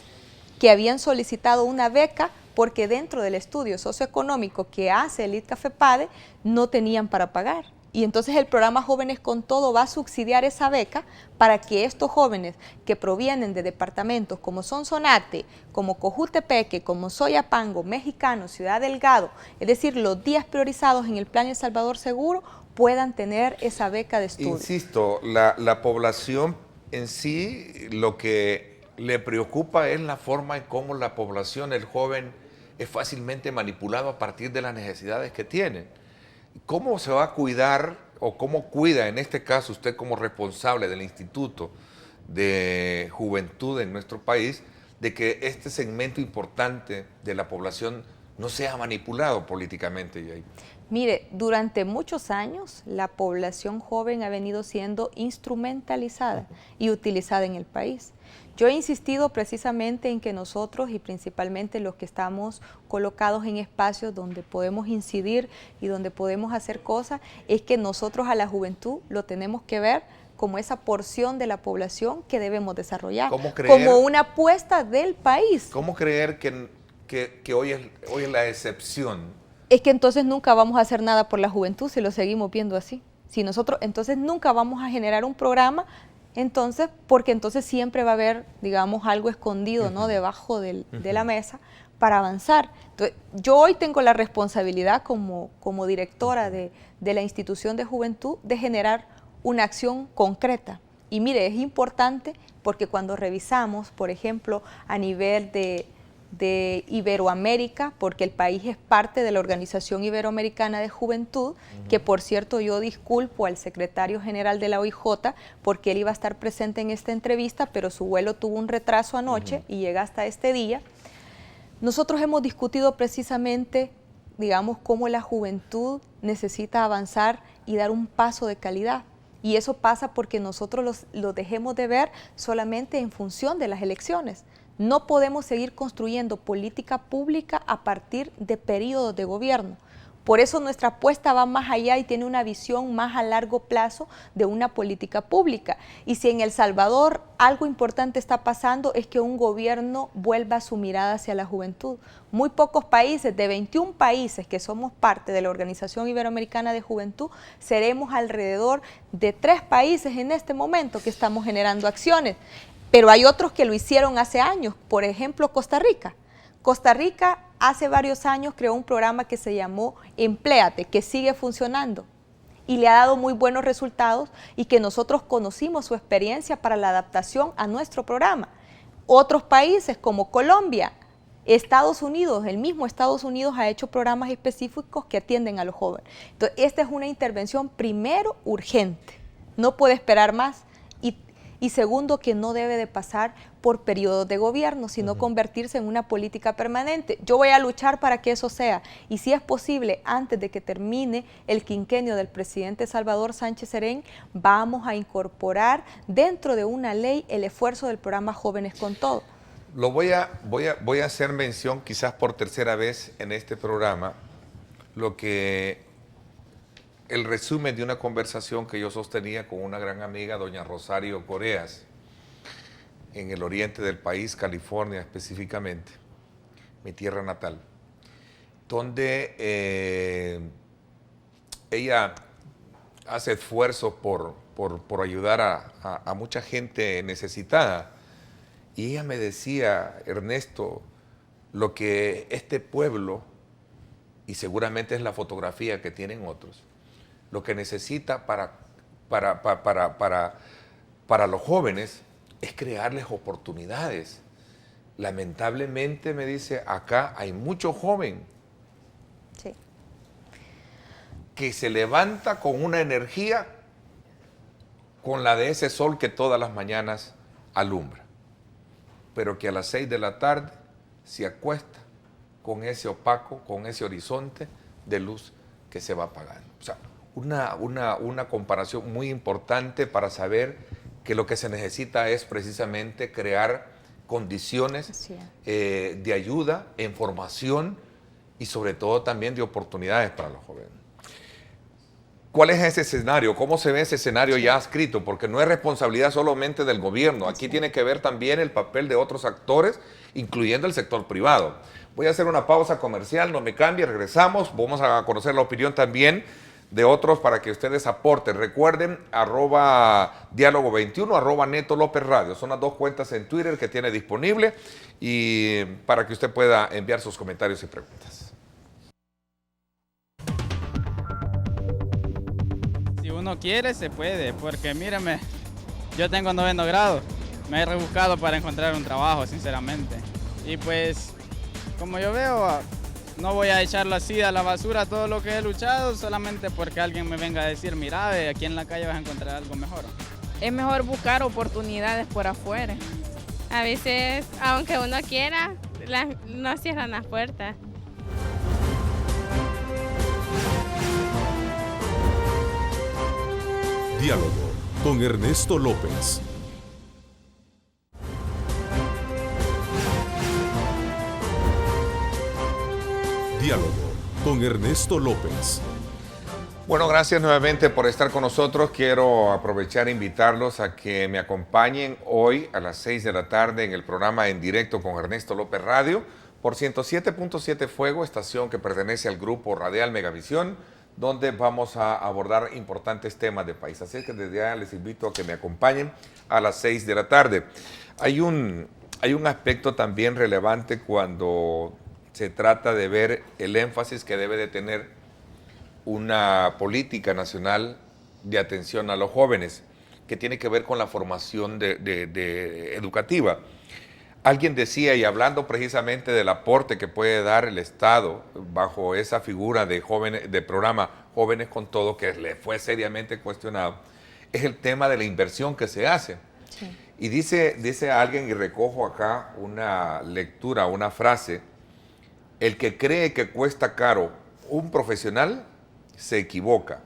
que habían solicitado una beca porque dentro del estudio socioeconómico que hace el IDCA-FEPADE no tenían para pagar. Y entonces el programa Jóvenes con Todo va a subsidiar esa beca para que estos jóvenes que provienen de departamentos como Sonsonate, como Cojutepeque, como Soyapango, Mexicano, Ciudad Delgado, es decir, los días priorizados en el Plan El Salvador Seguro, puedan tener esa beca de estudio. Insisto, la población en sí, lo que le preocupa es la forma en cómo la población, el joven, es fácilmente manipulado a partir de las necesidades que tienen. ¿Cómo se va a cuidar o cómo cuida en este caso usted como responsable del Instituto de Juventud en nuestro país de que este segmento importante de la población no sea manipulado políticamente? Mire, durante muchos años la población joven ha venido siendo instrumentalizada y utilizada en el país. Yo he insistido precisamente en que nosotros y principalmente los que estamos colocados en espacios donde podemos incidir y donde podemos hacer cosas, es que nosotros a la juventud lo tenemos que ver como esa porción de la población que debemos desarrollar, como una apuesta del país. ¿Cómo creer que hoy es la excepción? Es que entonces nunca vamos a hacer nada por la juventud si lo seguimos viendo así. Si nosotros, entonces nunca vamos a generar un programa, porque entonces siempre va a haber, digamos, algo escondido, ¿no?, debajo de la mesa para avanzar. Entonces, yo hoy tengo la responsabilidad como directora de la institución de juventud de generar una acción concreta. Y mire, es importante porque cuando revisamos, por ejemplo, a nivel de de Iberoamérica, porque el país es parte de la Organización Iberoamericana de Juventud, que por cierto yo disculpo al secretario general de la OIJ porque él iba a estar presente en esta entrevista, pero su vuelo tuvo un retraso anoche y llega hasta este día. Nosotros hemos discutido precisamente, digamos, cómo la juventud necesita avanzar y dar un paso de calidad. Y eso pasa porque nosotros los dejemos de ver solamente en función de las elecciones. No podemos seguir construyendo política pública a partir de periodos de gobierno. Por eso nuestra apuesta va más allá y tiene una visión más a largo plazo de una política pública. Y si en El Salvador algo importante está pasando es que un gobierno vuelva su mirada hacia la juventud. Muy pocos países, de 21 países que somos parte de la Organización Iberoamericana de Juventud, seremos alrededor de 3 países en este momento que estamos generando acciones. Pero hay otros que lo hicieron hace años, por ejemplo Costa Rica. Costa Rica hace varios años creó un programa que se llamó Empléate, que sigue funcionando y le ha dado muy buenos resultados y que nosotros conocimos su experiencia para la adaptación a nuestro programa. Otros países como Colombia, Estados Unidos, el mismo Estados Unidos ha hecho programas específicos que atienden a los jóvenes. Entonces, esta es una intervención primero urgente, no puede esperar más. Y segundo, que no debe de pasar por periodos de gobierno, sino convertirse en una política permanente. Yo voy a luchar para que eso sea, y si es posible, antes de que termine el quinquenio del presidente Salvador Sánchez Serén, vamos a incorporar dentro de una ley el esfuerzo del programa Jóvenes con Todo. Voy a hacer mención, quizás por tercera vez en este programa, el resumen de una conversación que yo sostenía con una gran amiga, doña Rosario Coreas, en el oriente del país, California específicamente, mi tierra natal, donde ella hace esfuerzos por ayudar a mucha gente necesitada. Y ella me decía, Ernesto, lo que este pueblo, y seguramente es la fotografía que tienen otros, lo que necesita para los jóvenes es crearles oportunidades. Lamentablemente, me dice, acá hay mucho joven que se levanta con una energía con la de ese sol que todas las mañanas alumbra, pero que a las 6 de la tarde se acuesta con ese opaco, con ese horizonte de luz que se va apagando. O sea, una comparación muy importante para saber que lo que se necesita es precisamente crear condiciones de ayuda, en formación y sobre todo también de oportunidades para los jóvenes. ¿Cuál es ese escenario? ¿Cómo se ve ese escenario ya escrito? Porque no es responsabilidad solamente del gobierno. Aquí tiene que ver también el papel de otros actores, incluyendo el sector privado. Voy a hacer una pausa comercial, no me cambie, regresamos. Vamos a conocer la opinión también de otros para que ustedes aporten. Recuerden, @diálogo21, @Neto López Radio. Son las 2 cuentas en Twitter que tiene disponible y para que usted pueda enviar sus comentarios y preguntas. Si uno quiere, se puede, porque mírame, yo tengo 9º grado, me he rebuscado para encontrar un trabajo, sinceramente. Y pues, como yo veo, no voy a echarlo así a la basura todo lo que he luchado solamente porque alguien me venga a decir, mira, aquí en la calle vas a encontrar algo mejor. Es mejor buscar oportunidades por afuera. A veces, aunque uno quiera, no cierran las puertas. Diálogo con Ernesto López. Diálogo con Ernesto López. Bueno, gracias nuevamente por estar con nosotros. Quiero aprovechar e invitarlos a que me acompañen hoy a las 6 de la tarde en el programa En Directo con Ernesto López Radio por 107.7 Fuego, estación que pertenece al grupo radial Megavisión, donde vamos a abordar importantes temas de país. Así que desde ya les invito a que me acompañen a las 6 de la tarde. Hay un aspecto también relevante cuando se trata de ver el énfasis que debe de tener una política nacional de atención a los jóvenes, que tiene que ver con la formación educativa. Alguien decía, y hablando precisamente del aporte que puede dar el Estado bajo esa figura de jóvenes, de programa Jóvenes con Todo, que le fue seriamente cuestionado, es el tema de la inversión que se hace. Sí. Y dice alguien, y recojo acá una lectura, una frase: el que cree que cuesta caro un profesional se equivoca,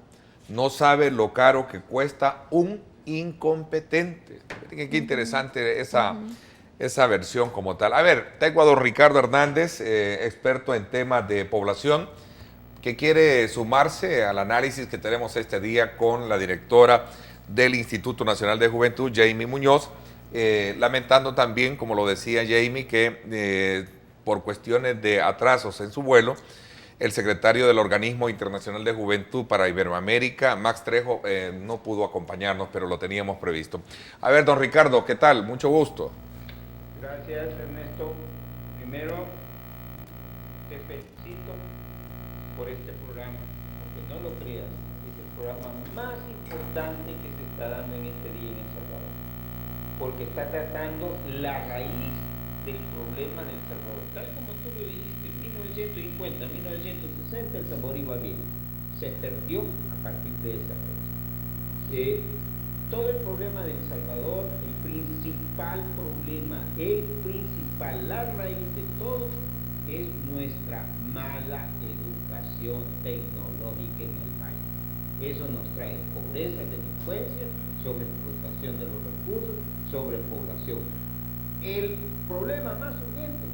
no sabe lo caro que cuesta un incompetente. Qué interesante esa versión como tal. A ver, tengo a don Ricardo Hernández, experto en temas de población, que quiere sumarse al análisis que tenemos este día con la directora del Instituto Nacional de Juventud, Jamie Muñoz, lamentando también, como lo decía Jamie, que por cuestiones de atrasos en su vuelo, el secretario del Organismo Internacional de Juventud para Iberoamérica, Max Trejo, no pudo acompañarnos, pero lo teníamos previsto. A ver, don Ricardo, ¿qué tal? Mucho gusto. Gracias, Ernesto. Primero, te felicito por este programa, aunque no lo creas, es el programa más importante que se está dando en este día en El Salvador, porque está tratando la raíz del problema del Salvador. Tal como tú lo dijiste, en 1950, 1960 El Salvador iba bien, se perdió a partir de esa fecha. Todo el problema del Salvador, el principal problema, la raíz de todo, es nuestra mala educación tecnológica en el país. Eso nos trae pobreza, delincuencia, sobreexplotación de los recursos, sobrepoblación. El problema más urgente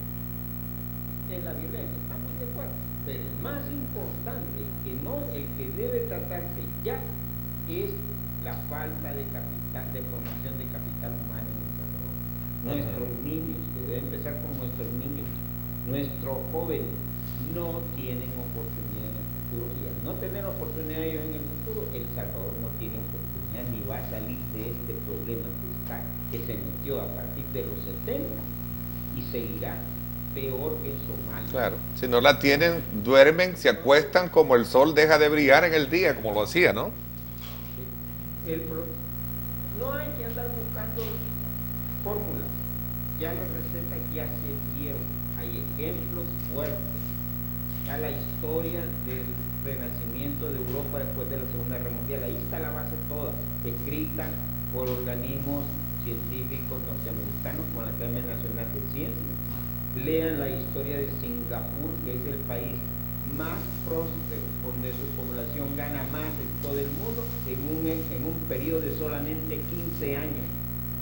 es la violencia, estamos de acuerdo, pero el más importante, el que debe tratarse ya, es la falta de capital, de formación de capital humano en El Salvador. Nuestros niños, que debe empezar con nuestros niños, nuestros jóvenes no tienen oportunidad en el futuro, y al no tener oportunidad ellos en el futuro, El Salvador no tiene oportunidad ni va a salir de este problema que se metió a partir de los 70 y seguirá peor que en Somalia. Claro, si no la tienen, duermen, se acuestan como el sol deja de brillar en el día, como lo hacía, ¿no? No hay que andar buscando fórmulas, ya las recetas ya se dieron, hay ejemplos fuertes, ya la historia del renacimiento de Europa después de la Segunda Guerra Mundial, ahí está la base toda, escrita por organismos científicos norteamericanos como la Academia Nacional de Ciencias. Lean la historia de Singapur, que es el país más próspero, donde su población gana más en todo el mundo en un periodo de solamente 15 años.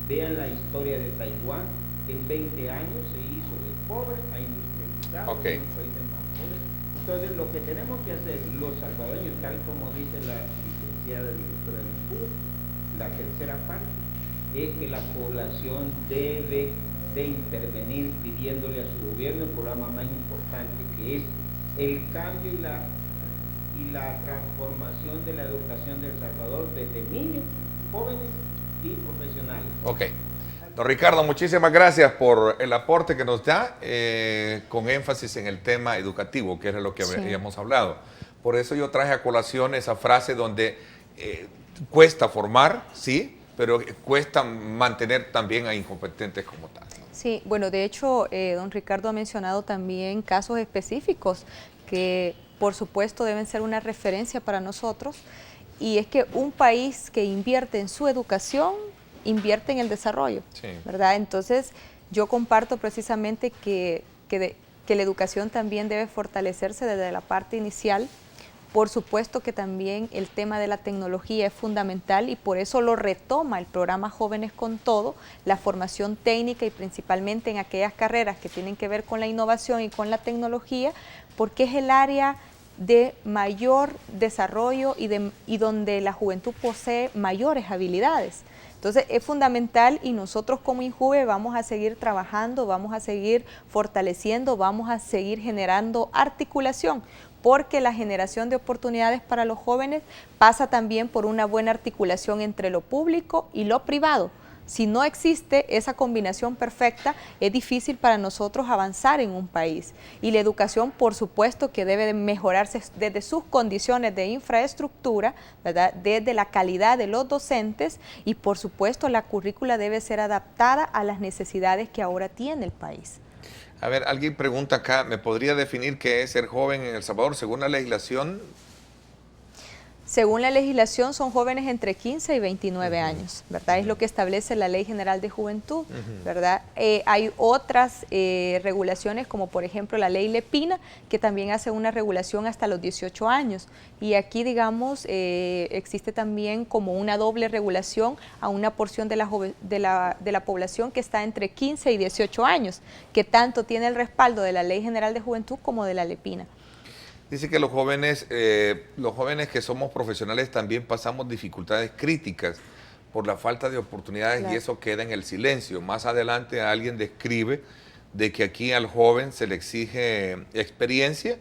Vean la historia de Taiwán, que en 20 años se hizo de pobre a industrializado, okay. Un país más pobre. Entonces, lo que tenemos que hacer los salvadoreños, tal como dice la licenciada directora del INPUR, la tercera parte, es que la población debe de intervenir pidiéndole a su gobierno el programa más importante, que es el cambio y la transformación de la educación de El Salvador desde niños, jóvenes y profesionales. Ok. Don Ricardo, muchísimas gracias por el aporte que nos da, con énfasis en el tema educativo, que era lo que habíamos hablado. Por eso yo traje a colación esa frase donde cuesta formar, sí, pero cuesta mantener también a incompetentes como tal. Sí, bueno, de hecho, don Ricardo ha mencionado también casos específicos que, por supuesto, deben ser una referencia para nosotros, y es que un país que invierte en su educación, invierte en el desarrollo, sí, ¿verdad? Entonces, yo comparto precisamente que la educación también debe fortalecerse desde la parte inicial. Por supuesto que también el tema de la tecnología es fundamental, y por eso lo retoma el programa Jóvenes con Todo, la formación técnica, y principalmente en aquellas carreras que tienen que ver con la innovación y con la tecnología, porque es el área de mayor desarrollo y donde la juventud posee mayores habilidades. Entonces es fundamental, y nosotros como INJUVE vamos a seguir trabajando, vamos a seguir fortaleciendo, vamos a seguir generando articulación, porque la generación de oportunidades para los jóvenes pasa también por una buena articulación entre lo público y lo privado, Si no existe esa combinación perfecta, es difícil para nosotros avanzar en un país. Y la educación, por supuesto, que debe de mejorarse desde sus condiciones de infraestructura, ¿verdad? Desde la calidad de los docentes y, por supuesto, la currícula debe ser adaptada a las necesidades que ahora tiene el país. A ver, alguien pregunta acá, ¿me podría definir qué es ser joven en El Salvador según la legislación? Según la legislación, son jóvenes entre 15 y 29 años, ¿verdad? Es lo que establece la Ley General de Juventud, ¿verdad? Hay otras regulaciones, como por ejemplo la Ley Lepina, que también hace una regulación hasta los 18 años. Y aquí, digamos, existe también como una doble regulación a una porción de la población que está entre 15 y 18 años, que tanto tiene el respaldo de la Ley General de Juventud como de la Lepina. Dice que los jóvenes que somos profesionales también pasamos dificultades críticas por la falta de oportunidades, claro. Y eso queda en el silencio. Más adelante alguien describe de que aquí al joven se le exige experiencia,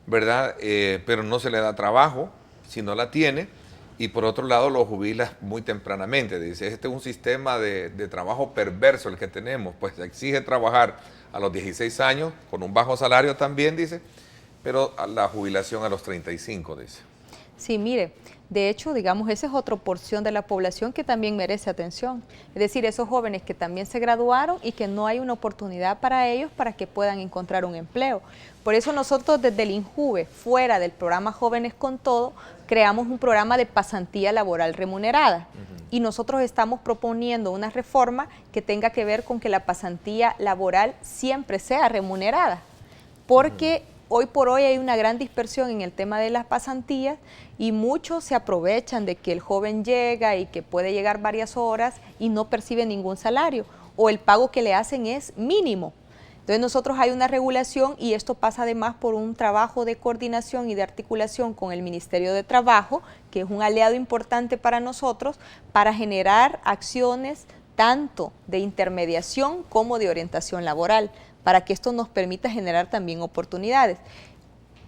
¿verdad? Pero no se le da trabajo si no la tiene, y por otro lado lo jubila muy tempranamente. Dice, este es un sistema de trabajo perverso el que tenemos, pues exige trabajar a los 16 años con un bajo salario también, dice, pero a la jubilación a los 35, dice. Sí, mire, de hecho, digamos, esa es otra porción de la población que también merece atención. Es decir, esos jóvenes que también se graduaron y que no hay una oportunidad para ellos para que puedan encontrar un empleo. Por eso nosotros desde el INJUVE, fuera del programa Jóvenes con Todo, creamos un programa de pasantía laboral remunerada. Y nosotros estamos proponiendo una reforma que tenga que ver con que la pasantía laboral siempre sea remunerada. Porque hoy por hoy hay una gran dispersión en el tema de las pasantías y muchos se aprovechan de que el joven llega y que puede llegar varias horas y no percibe ningún salario, o el pago que le hacen es mínimo. Entonces nosotros hay una regulación y esto pasa además por un trabajo de coordinación y de articulación con el Ministerio de Trabajo, que es un aliado importante para nosotros, para generar acciones tanto de intermediación como de orientación laboral, para que esto nos permita generar también oportunidades.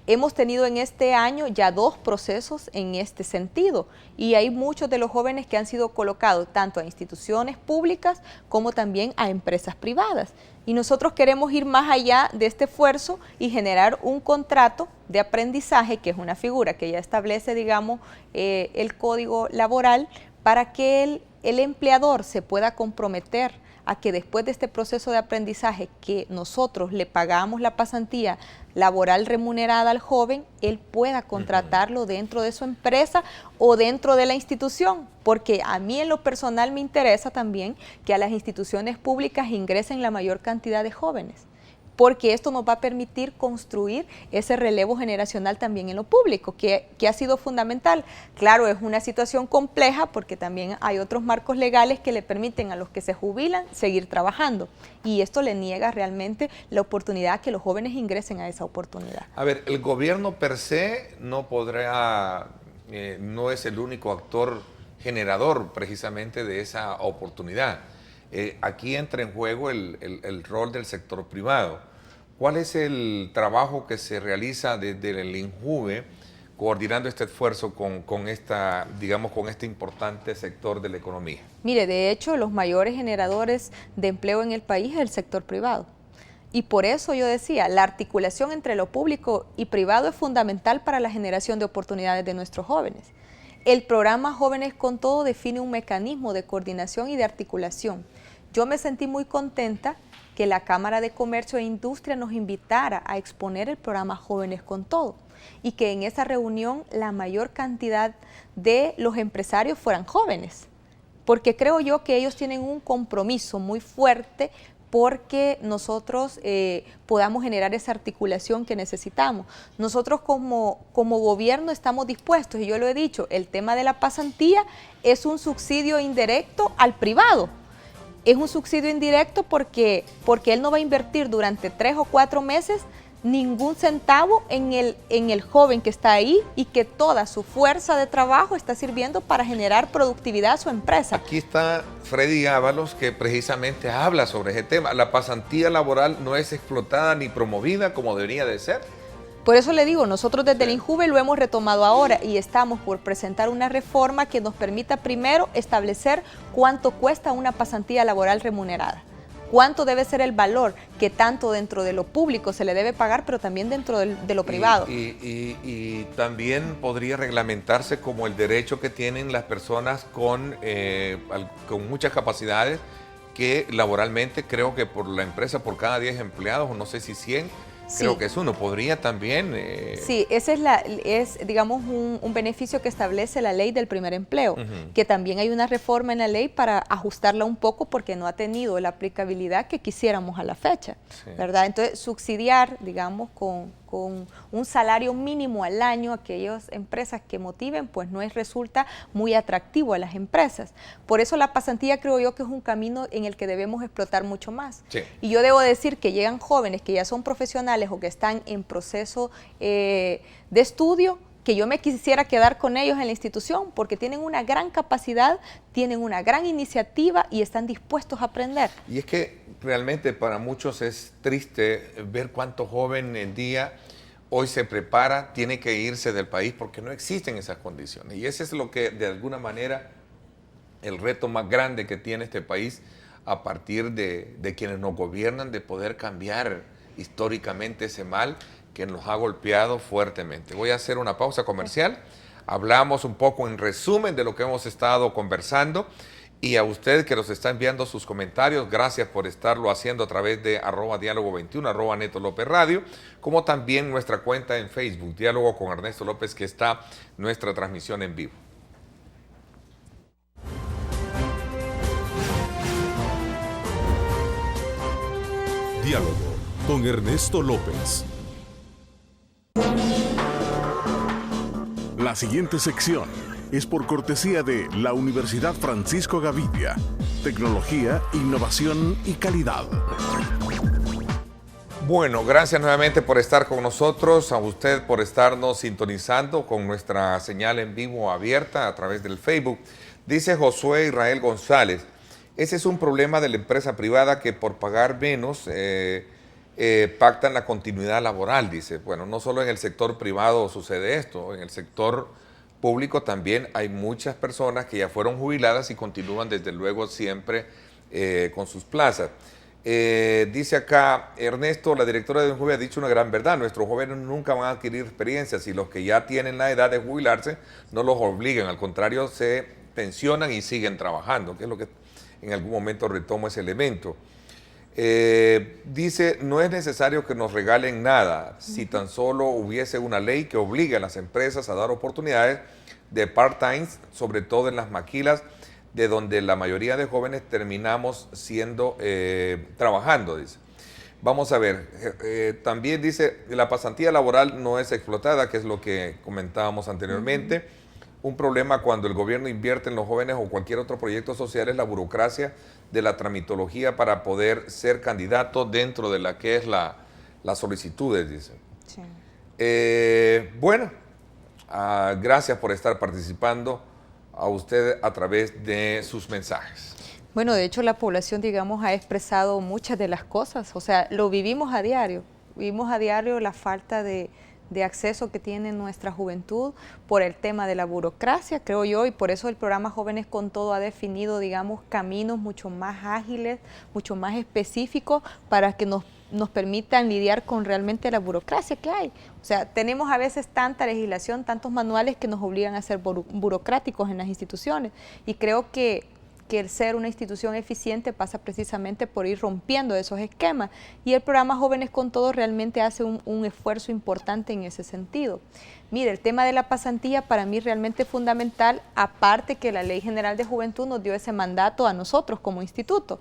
Hemos tenido en este año ya 2 procesos en este sentido y hay muchos de los jóvenes que han sido colocados tanto a instituciones públicas como también a empresas privadas. Y nosotros queremos ir más allá de este esfuerzo y generar un contrato de aprendizaje, que es una figura que ya establece, digamos, el Código Laboral, para que el empleador se pueda comprometer a que después de este proceso de aprendizaje que nosotros le pagamos la pasantía laboral remunerada al joven, él pueda contratarlo dentro de su empresa o dentro de la institución, porque a mí en lo personal me interesa también que a las instituciones públicas ingresen la mayor cantidad de jóvenes, porque esto nos va a permitir construir ese relevo generacional también en lo público, que ha sido fundamental. Claro, es una situación compleja porque también hay otros marcos legales que le permiten a los que se jubilan seguir trabajando, y esto le niega realmente la oportunidad a que los jóvenes ingresen a esa oportunidad. A ver, el gobierno per se no podrá, no es el único actor generador precisamente de esa oportunidad. Aquí entra en juego el rol del sector privado. ¿Cuál es el trabajo que se realiza desde el INJUVE coordinando este esfuerzo con este importante sector de la economía? Mire, de hecho, los mayores generadores de empleo en el país es el sector privado. Y por eso yo decía, la articulación entre lo público y privado es fundamental para la generación de oportunidades de nuestros jóvenes. El programa Jóvenes con Todo define un mecanismo de coordinación y de articulación. Yo me sentí muy contenta que la Cámara de Comercio e Industria nos invitara a exponer el programa Jóvenes con Todo y que en esa reunión la mayor cantidad de los empresarios fueran jóvenes, porque creo yo que ellos tienen un compromiso muy fuerte porque nosotros podamos generar esa articulación que necesitamos. Nosotros como gobierno estamos dispuestos, y yo lo he dicho, el tema de la pasantía es un subsidio indirecto al privado. Es un subsidio indirecto porque él no va a invertir durante 3 o 4 meses ningún centavo en el joven que está ahí y que toda su fuerza de trabajo está sirviendo para generar productividad a su empresa. Aquí está Freddy Ábalos, que precisamente habla sobre ese tema. ¿La pasantía laboral no es explotada ni promovida como debería de ser? Por eso le digo, nosotros desde el INJUVE lo hemos retomado ahora y estamos por presentar una reforma que nos permita primero establecer cuánto cuesta una pasantía laboral remunerada. Cuánto debe ser el valor que tanto dentro de lo público se le debe pagar, pero también dentro de lo privado. Y también podría reglamentarse como el derecho que tienen las personas con muchas capacidades, que laboralmente creo que por la empresa, por cada 10 empleados, o no sé si 100, creo que es uno. Podría también... Sí, ese es digamos, un beneficio que establece la ley del primer empleo, que también hay una reforma en la ley para ajustarla un poco porque no ha tenido la aplicabilidad que quisiéramos a la fecha, ¿verdad? Entonces, subsidiar, digamos, con un salario mínimo al año a aquellas empresas que motiven, pues no resulta muy atractivo a las empresas. Por eso la pasantía creo yo que es un camino en el que debemos explotar mucho más. Sí. Y yo debo decir que llegan jóvenes que ya son profesionales o que están en proceso de estudio, que yo me quisiera quedar con ellos en la institución porque tienen una gran capacidad, tienen una gran iniciativa y están dispuestos a aprender. Y es que realmente para muchos es triste ver cuánto joven en día hoy se prepara, tiene que irse del país porque no existen esas condiciones. Y ese es lo que de alguna manera el reto más grande que tiene este país a partir de quienes nos gobiernan, de poder cambiar históricamente ese mal que nos ha golpeado fuertemente. Voy a hacer una pausa comercial. Hablamos un poco en resumen de lo que hemos estado conversando, y a usted que nos está enviando sus comentarios, gracias por estarlo haciendo a través de @diálogo21, @Neto López Radio, como también nuestra cuenta en Facebook, Diálogo con Ernesto López, que está nuestra transmisión en vivo. Diálogo con Ernesto López. La siguiente sección es por cortesía de la Universidad Francisco Gavidia. Tecnología, innovación y calidad. Bueno, gracias nuevamente por estar con nosotros, a usted por estarnos sintonizando con nuestra señal en vivo abierta a través del Facebook. Dice Josué Israel González, ese es un problema de la empresa privada que por pagar menos pactan la continuidad laboral, dice. Bueno, no solo en el sector privado sucede esto, en el sector público también hay muchas personas que ya fueron jubiladas y continúan desde luego siempre con sus plazas. Dice acá Ernesto, la directora de INJUVE ha dicho una gran verdad, nuestros jóvenes nunca van a adquirir experiencias y los que ya tienen la edad de jubilarse no los obligan, al contrario se pensionan y siguen trabajando, que es lo que en algún momento retomo ese elemento. Dice, no es necesario que nos regalen nada, si tan solo hubiese una ley que obligue a las empresas a dar oportunidades de part-time, sobre todo en las maquilas, de donde la mayoría de jóvenes terminamos trabajando, dice. Vamos a ver, también dice, la pasantía laboral no es explotada, que es lo que comentábamos anteriormente. Un problema cuando el gobierno invierte en los jóvenes o cualquier otro proyecto social es la burocracia de la tramitología para poder ser candidato dentro de la que es las solicitudes, dice. Sí. Bueno, gracias por estar participando a usted a través de sus mensajes. Bueno, de hecho la población, digamos, ha expresado muchas de las cosas, o sea, lo vivimos a diario la falta de acceso que tiene nuestra juventud por el tema de la burocracia, creo yo, y por eso el programa Jóvenes con Todo ha definido, digamos, caminos mucho más ágiles, mucho más específicos para que nos permitan lidiar con realmente la burocracia que hay. O sea, tenemos a veces tanta legislación, tantos manuales que nos obligan a ser burocráticos en las instituciones, y creo que el ser una institución eficiente pasa precisamente por ir rompiendo esos esquemas, y el programa Jóvenes con Todo realmente hace un esfuerzo importante en ese sentido. Mire, el tema de la pasantía para mí realmente es fundamental, aparte que la Ley General de Juventud nos dio ese mandato a nosotros como instituto,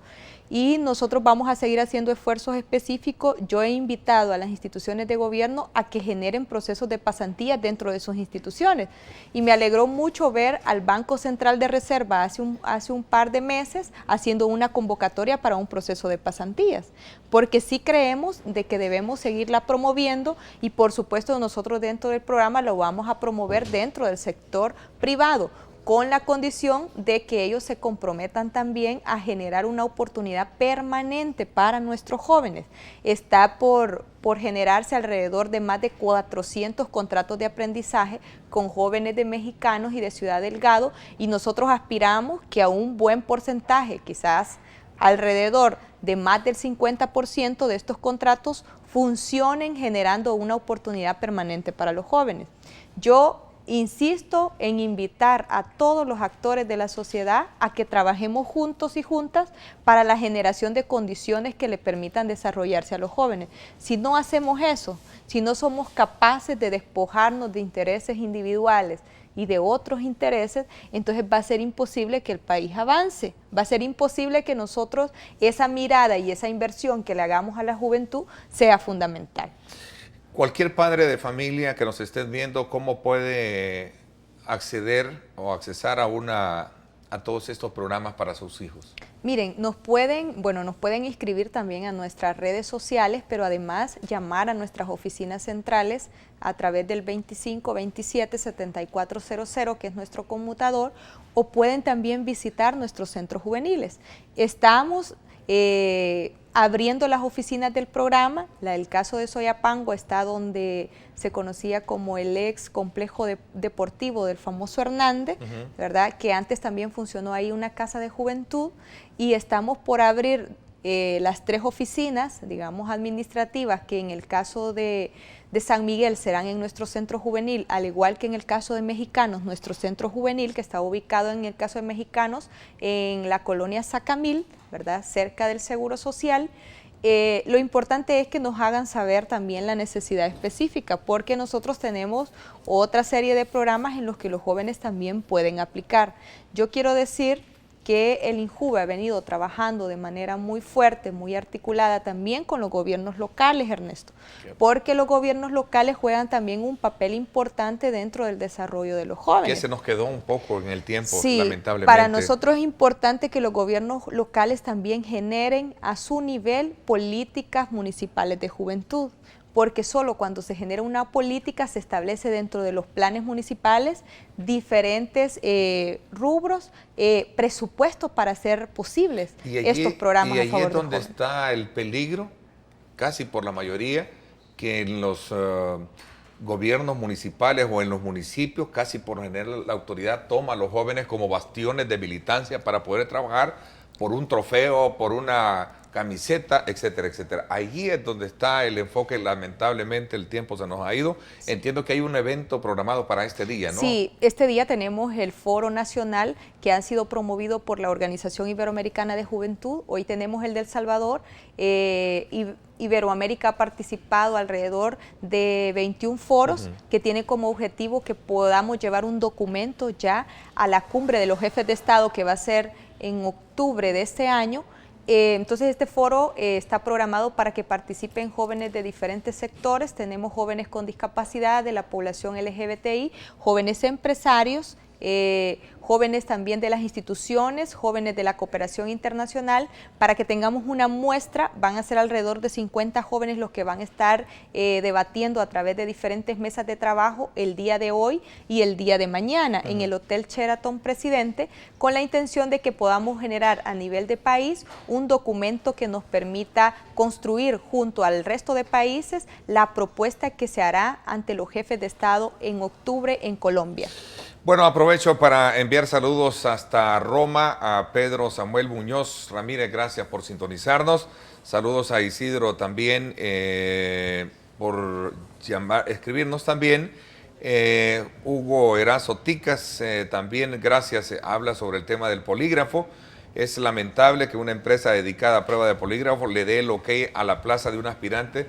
y nosotros vamos a seguir haciendo esfuerzos específicos. Yo he invitado a las instituciones de gobierno a que generen procesos de pasantía dentro de sus instituciones, y me alegró mucho ver al Banco Central de Reserva hace un par de meses haciendo una convocatoria para un proceso de pasantías, porque sí creemos de que debemos seguirla promoviendo, y por supuesto nosotros dentro del programa lo vamos a promover dentro del sector privado, con la condición de que ellos se comprometan también a generar una oportunidad permanente para nuestros jóvenes. Está por generarse alrededor de más de 400 contratos de aprendizaje con jóvenes de Mexicanos y de Ciudad Delgado, y nosotros aspiramos que a un buen porcentaje, quizás alrededor de más del 50% de estos contratos funcionen generando una oportunidad permanente para los jóvenes. Yo insisto en invitar a todos los actores de la sociedad a que trabajemos juntos y juntas para la generación de condiciones que le permitan desarrollarse a los jóvenes. Si no hacemos eso, si no somos capaces de despojarnos de intereses individuales y de otros intereses, entonces va a ser imposible que el país avance, va a ser imposible que nosotros esa mirada y esa inversión que le hagamos a la juventud sea fundamental. Cualquier padre de familia que nos esté viendo, ¿cómo puede acceder o accesar a todos estos programas para sus hijos? Miren, nos pueden inscribir también a nuestras redes sociales, pero además llamar a nuestras oficinas centrales a través del 2527-7400, que es nuestro conmutador, o pueden también visitar nuestros centros juveniles. Estamos abriendo las oficinas del programa. El caso de Soyapango está donde se conocía como el ex complejo deportivo del famoso Hernández, ¿verdad? Que antes también funcionó ahí una casa de juventud, y estamos por abrir las 3 oficinas, digamos, administrativas, que en el caso de San Miguel serán en nuestro centro juvenil, al igual que en el caso de Mexicanos, nuestro centro juvenil, que está ubicado en el caso de Mexicanos en la colonia Sacamil, ¿verdad?, cerca del Seguro Social. Lo importante es que nos hagan saber también la necesidad específica, porque nosotros tenemos otra serie de programas en los que los jóvenes también pueden aplicar. Yo quiero decir que el INJUVE ha venido trabajando de manera muy fuerte, muy articulada también con los gobiernos locales, Ernesto, porque los gobiernos locales juegan también un papel importante dentro del desarrollo de los jóvenes. Que se nos quedó un poco en el tiempo, sí, lamentablemente. Para nosotros es importante que los gobiernos locales también generen a su nivel políticas municipales de juventud, porque solo cuando se genera una política se establece dentro de los planes municipales diferentes rubros, presupuestos para hacer posibles estos programas a favor de los jóvenes. Y ahí es donde está el peligro, casi por la mayoría, que en los gobiernos municipales o en los municipios, casi por lo general la autoridad toma a los jóvenes como bastiones de militancia para poder trabajar por un trofeo, por una camiseta, etcétera, etcétera. Allí es donde está el enfoque. Lamentablemente el tiempo se nos ha ido. Sí. Entiendo que hay un evento programado para este día, ¿no? Sí, este día tenemos el Foro Nacional que ha sido promovido por la Organización Iberoamericana de Juventud. Hoy tenemos el de El Salvador. Iberoamérica ha participado alrededor de 21 foros que tienen como objetivo que podamos llevar un documento ya a la cumbre de los jefes de Estado, que va a ser en octubre de este año. Entonces este foro está programado para que participen jóvenes de diferentes sectores. Tenemos jóvenes con discapacidad, de la población LGBTI, jóvenes empresarios, jóvenes también de las instituciones, jóvenes de la cooperación internacional, para que tengamos una muestra. Van a ser alrededor de 50 jóvenes los que van a estar debatiendo a través de diferentes mesas de trabajo el día de hoy y el día de mañana en el Hotel Sheraton Presidente, con la intención de que podamos generar a nivel de país un documento que nos permita construir junto al resto de países la propuesta que se hará ante los jefes de Estado en octubre en Colombia. Bueno, aprovecho para enviar saludos hasta Roma a Pedro Samuel Muñoz Ramírez, gracias por sintonizarnos. Saludos a Isidro también por escribirnos también. Hugo Erazo Ticas también, gracias, habla sobre el tema del polígrafo. Es lamentable que una empresa dedicada a prueba de polígrafo le dé el ok a la plaza de un aspirante.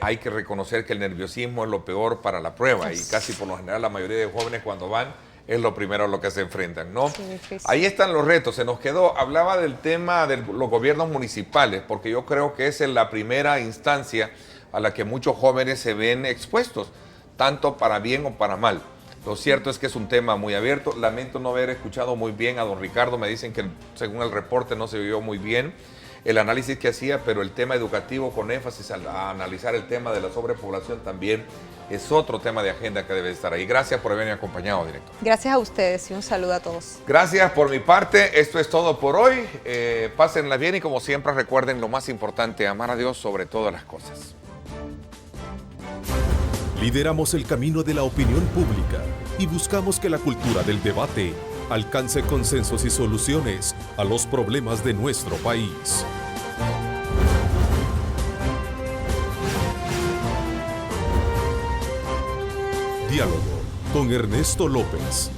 Hay que reconocer que el nerviosismo es lo peor para la prueba, y casi por lo general la mayoría de jóvenes cuando van es lo primero a lo que se enfrentan, ¿no? Sí, ahí están los retos. Se nos quedó, hablaba del tema de los gobiernos municipales, porque yo creo que esa es la primera instancia a la que muchos jóvenes se ven expuestos, tanto para bien o para mal. Lo cierto es que es un tema muy abierto. Lamento no haber escuchado muy bien a don Ricardo. Me dicen que según el reporte no se oyó muy bien. el análisis que hacía, pero el tema educativo con énfasis a analizar el tema de la sobrepoblación también es otro tema de agenda que debe estar ahí. Gracias por haberme acompañado, director. Gracias a ustedes y un saludo a todos. Gracias por mi parte. Esto es todo por hoy. Pásenla bien y como siempre recuerden lo más importante, amar a Dios sobre todas las cosas. Lideramos el camino de la opinión pública y buscamos que la cultura del debate alcance consensos y soluciones a los problemas de nuestro país. Diálogo con Ernesto López.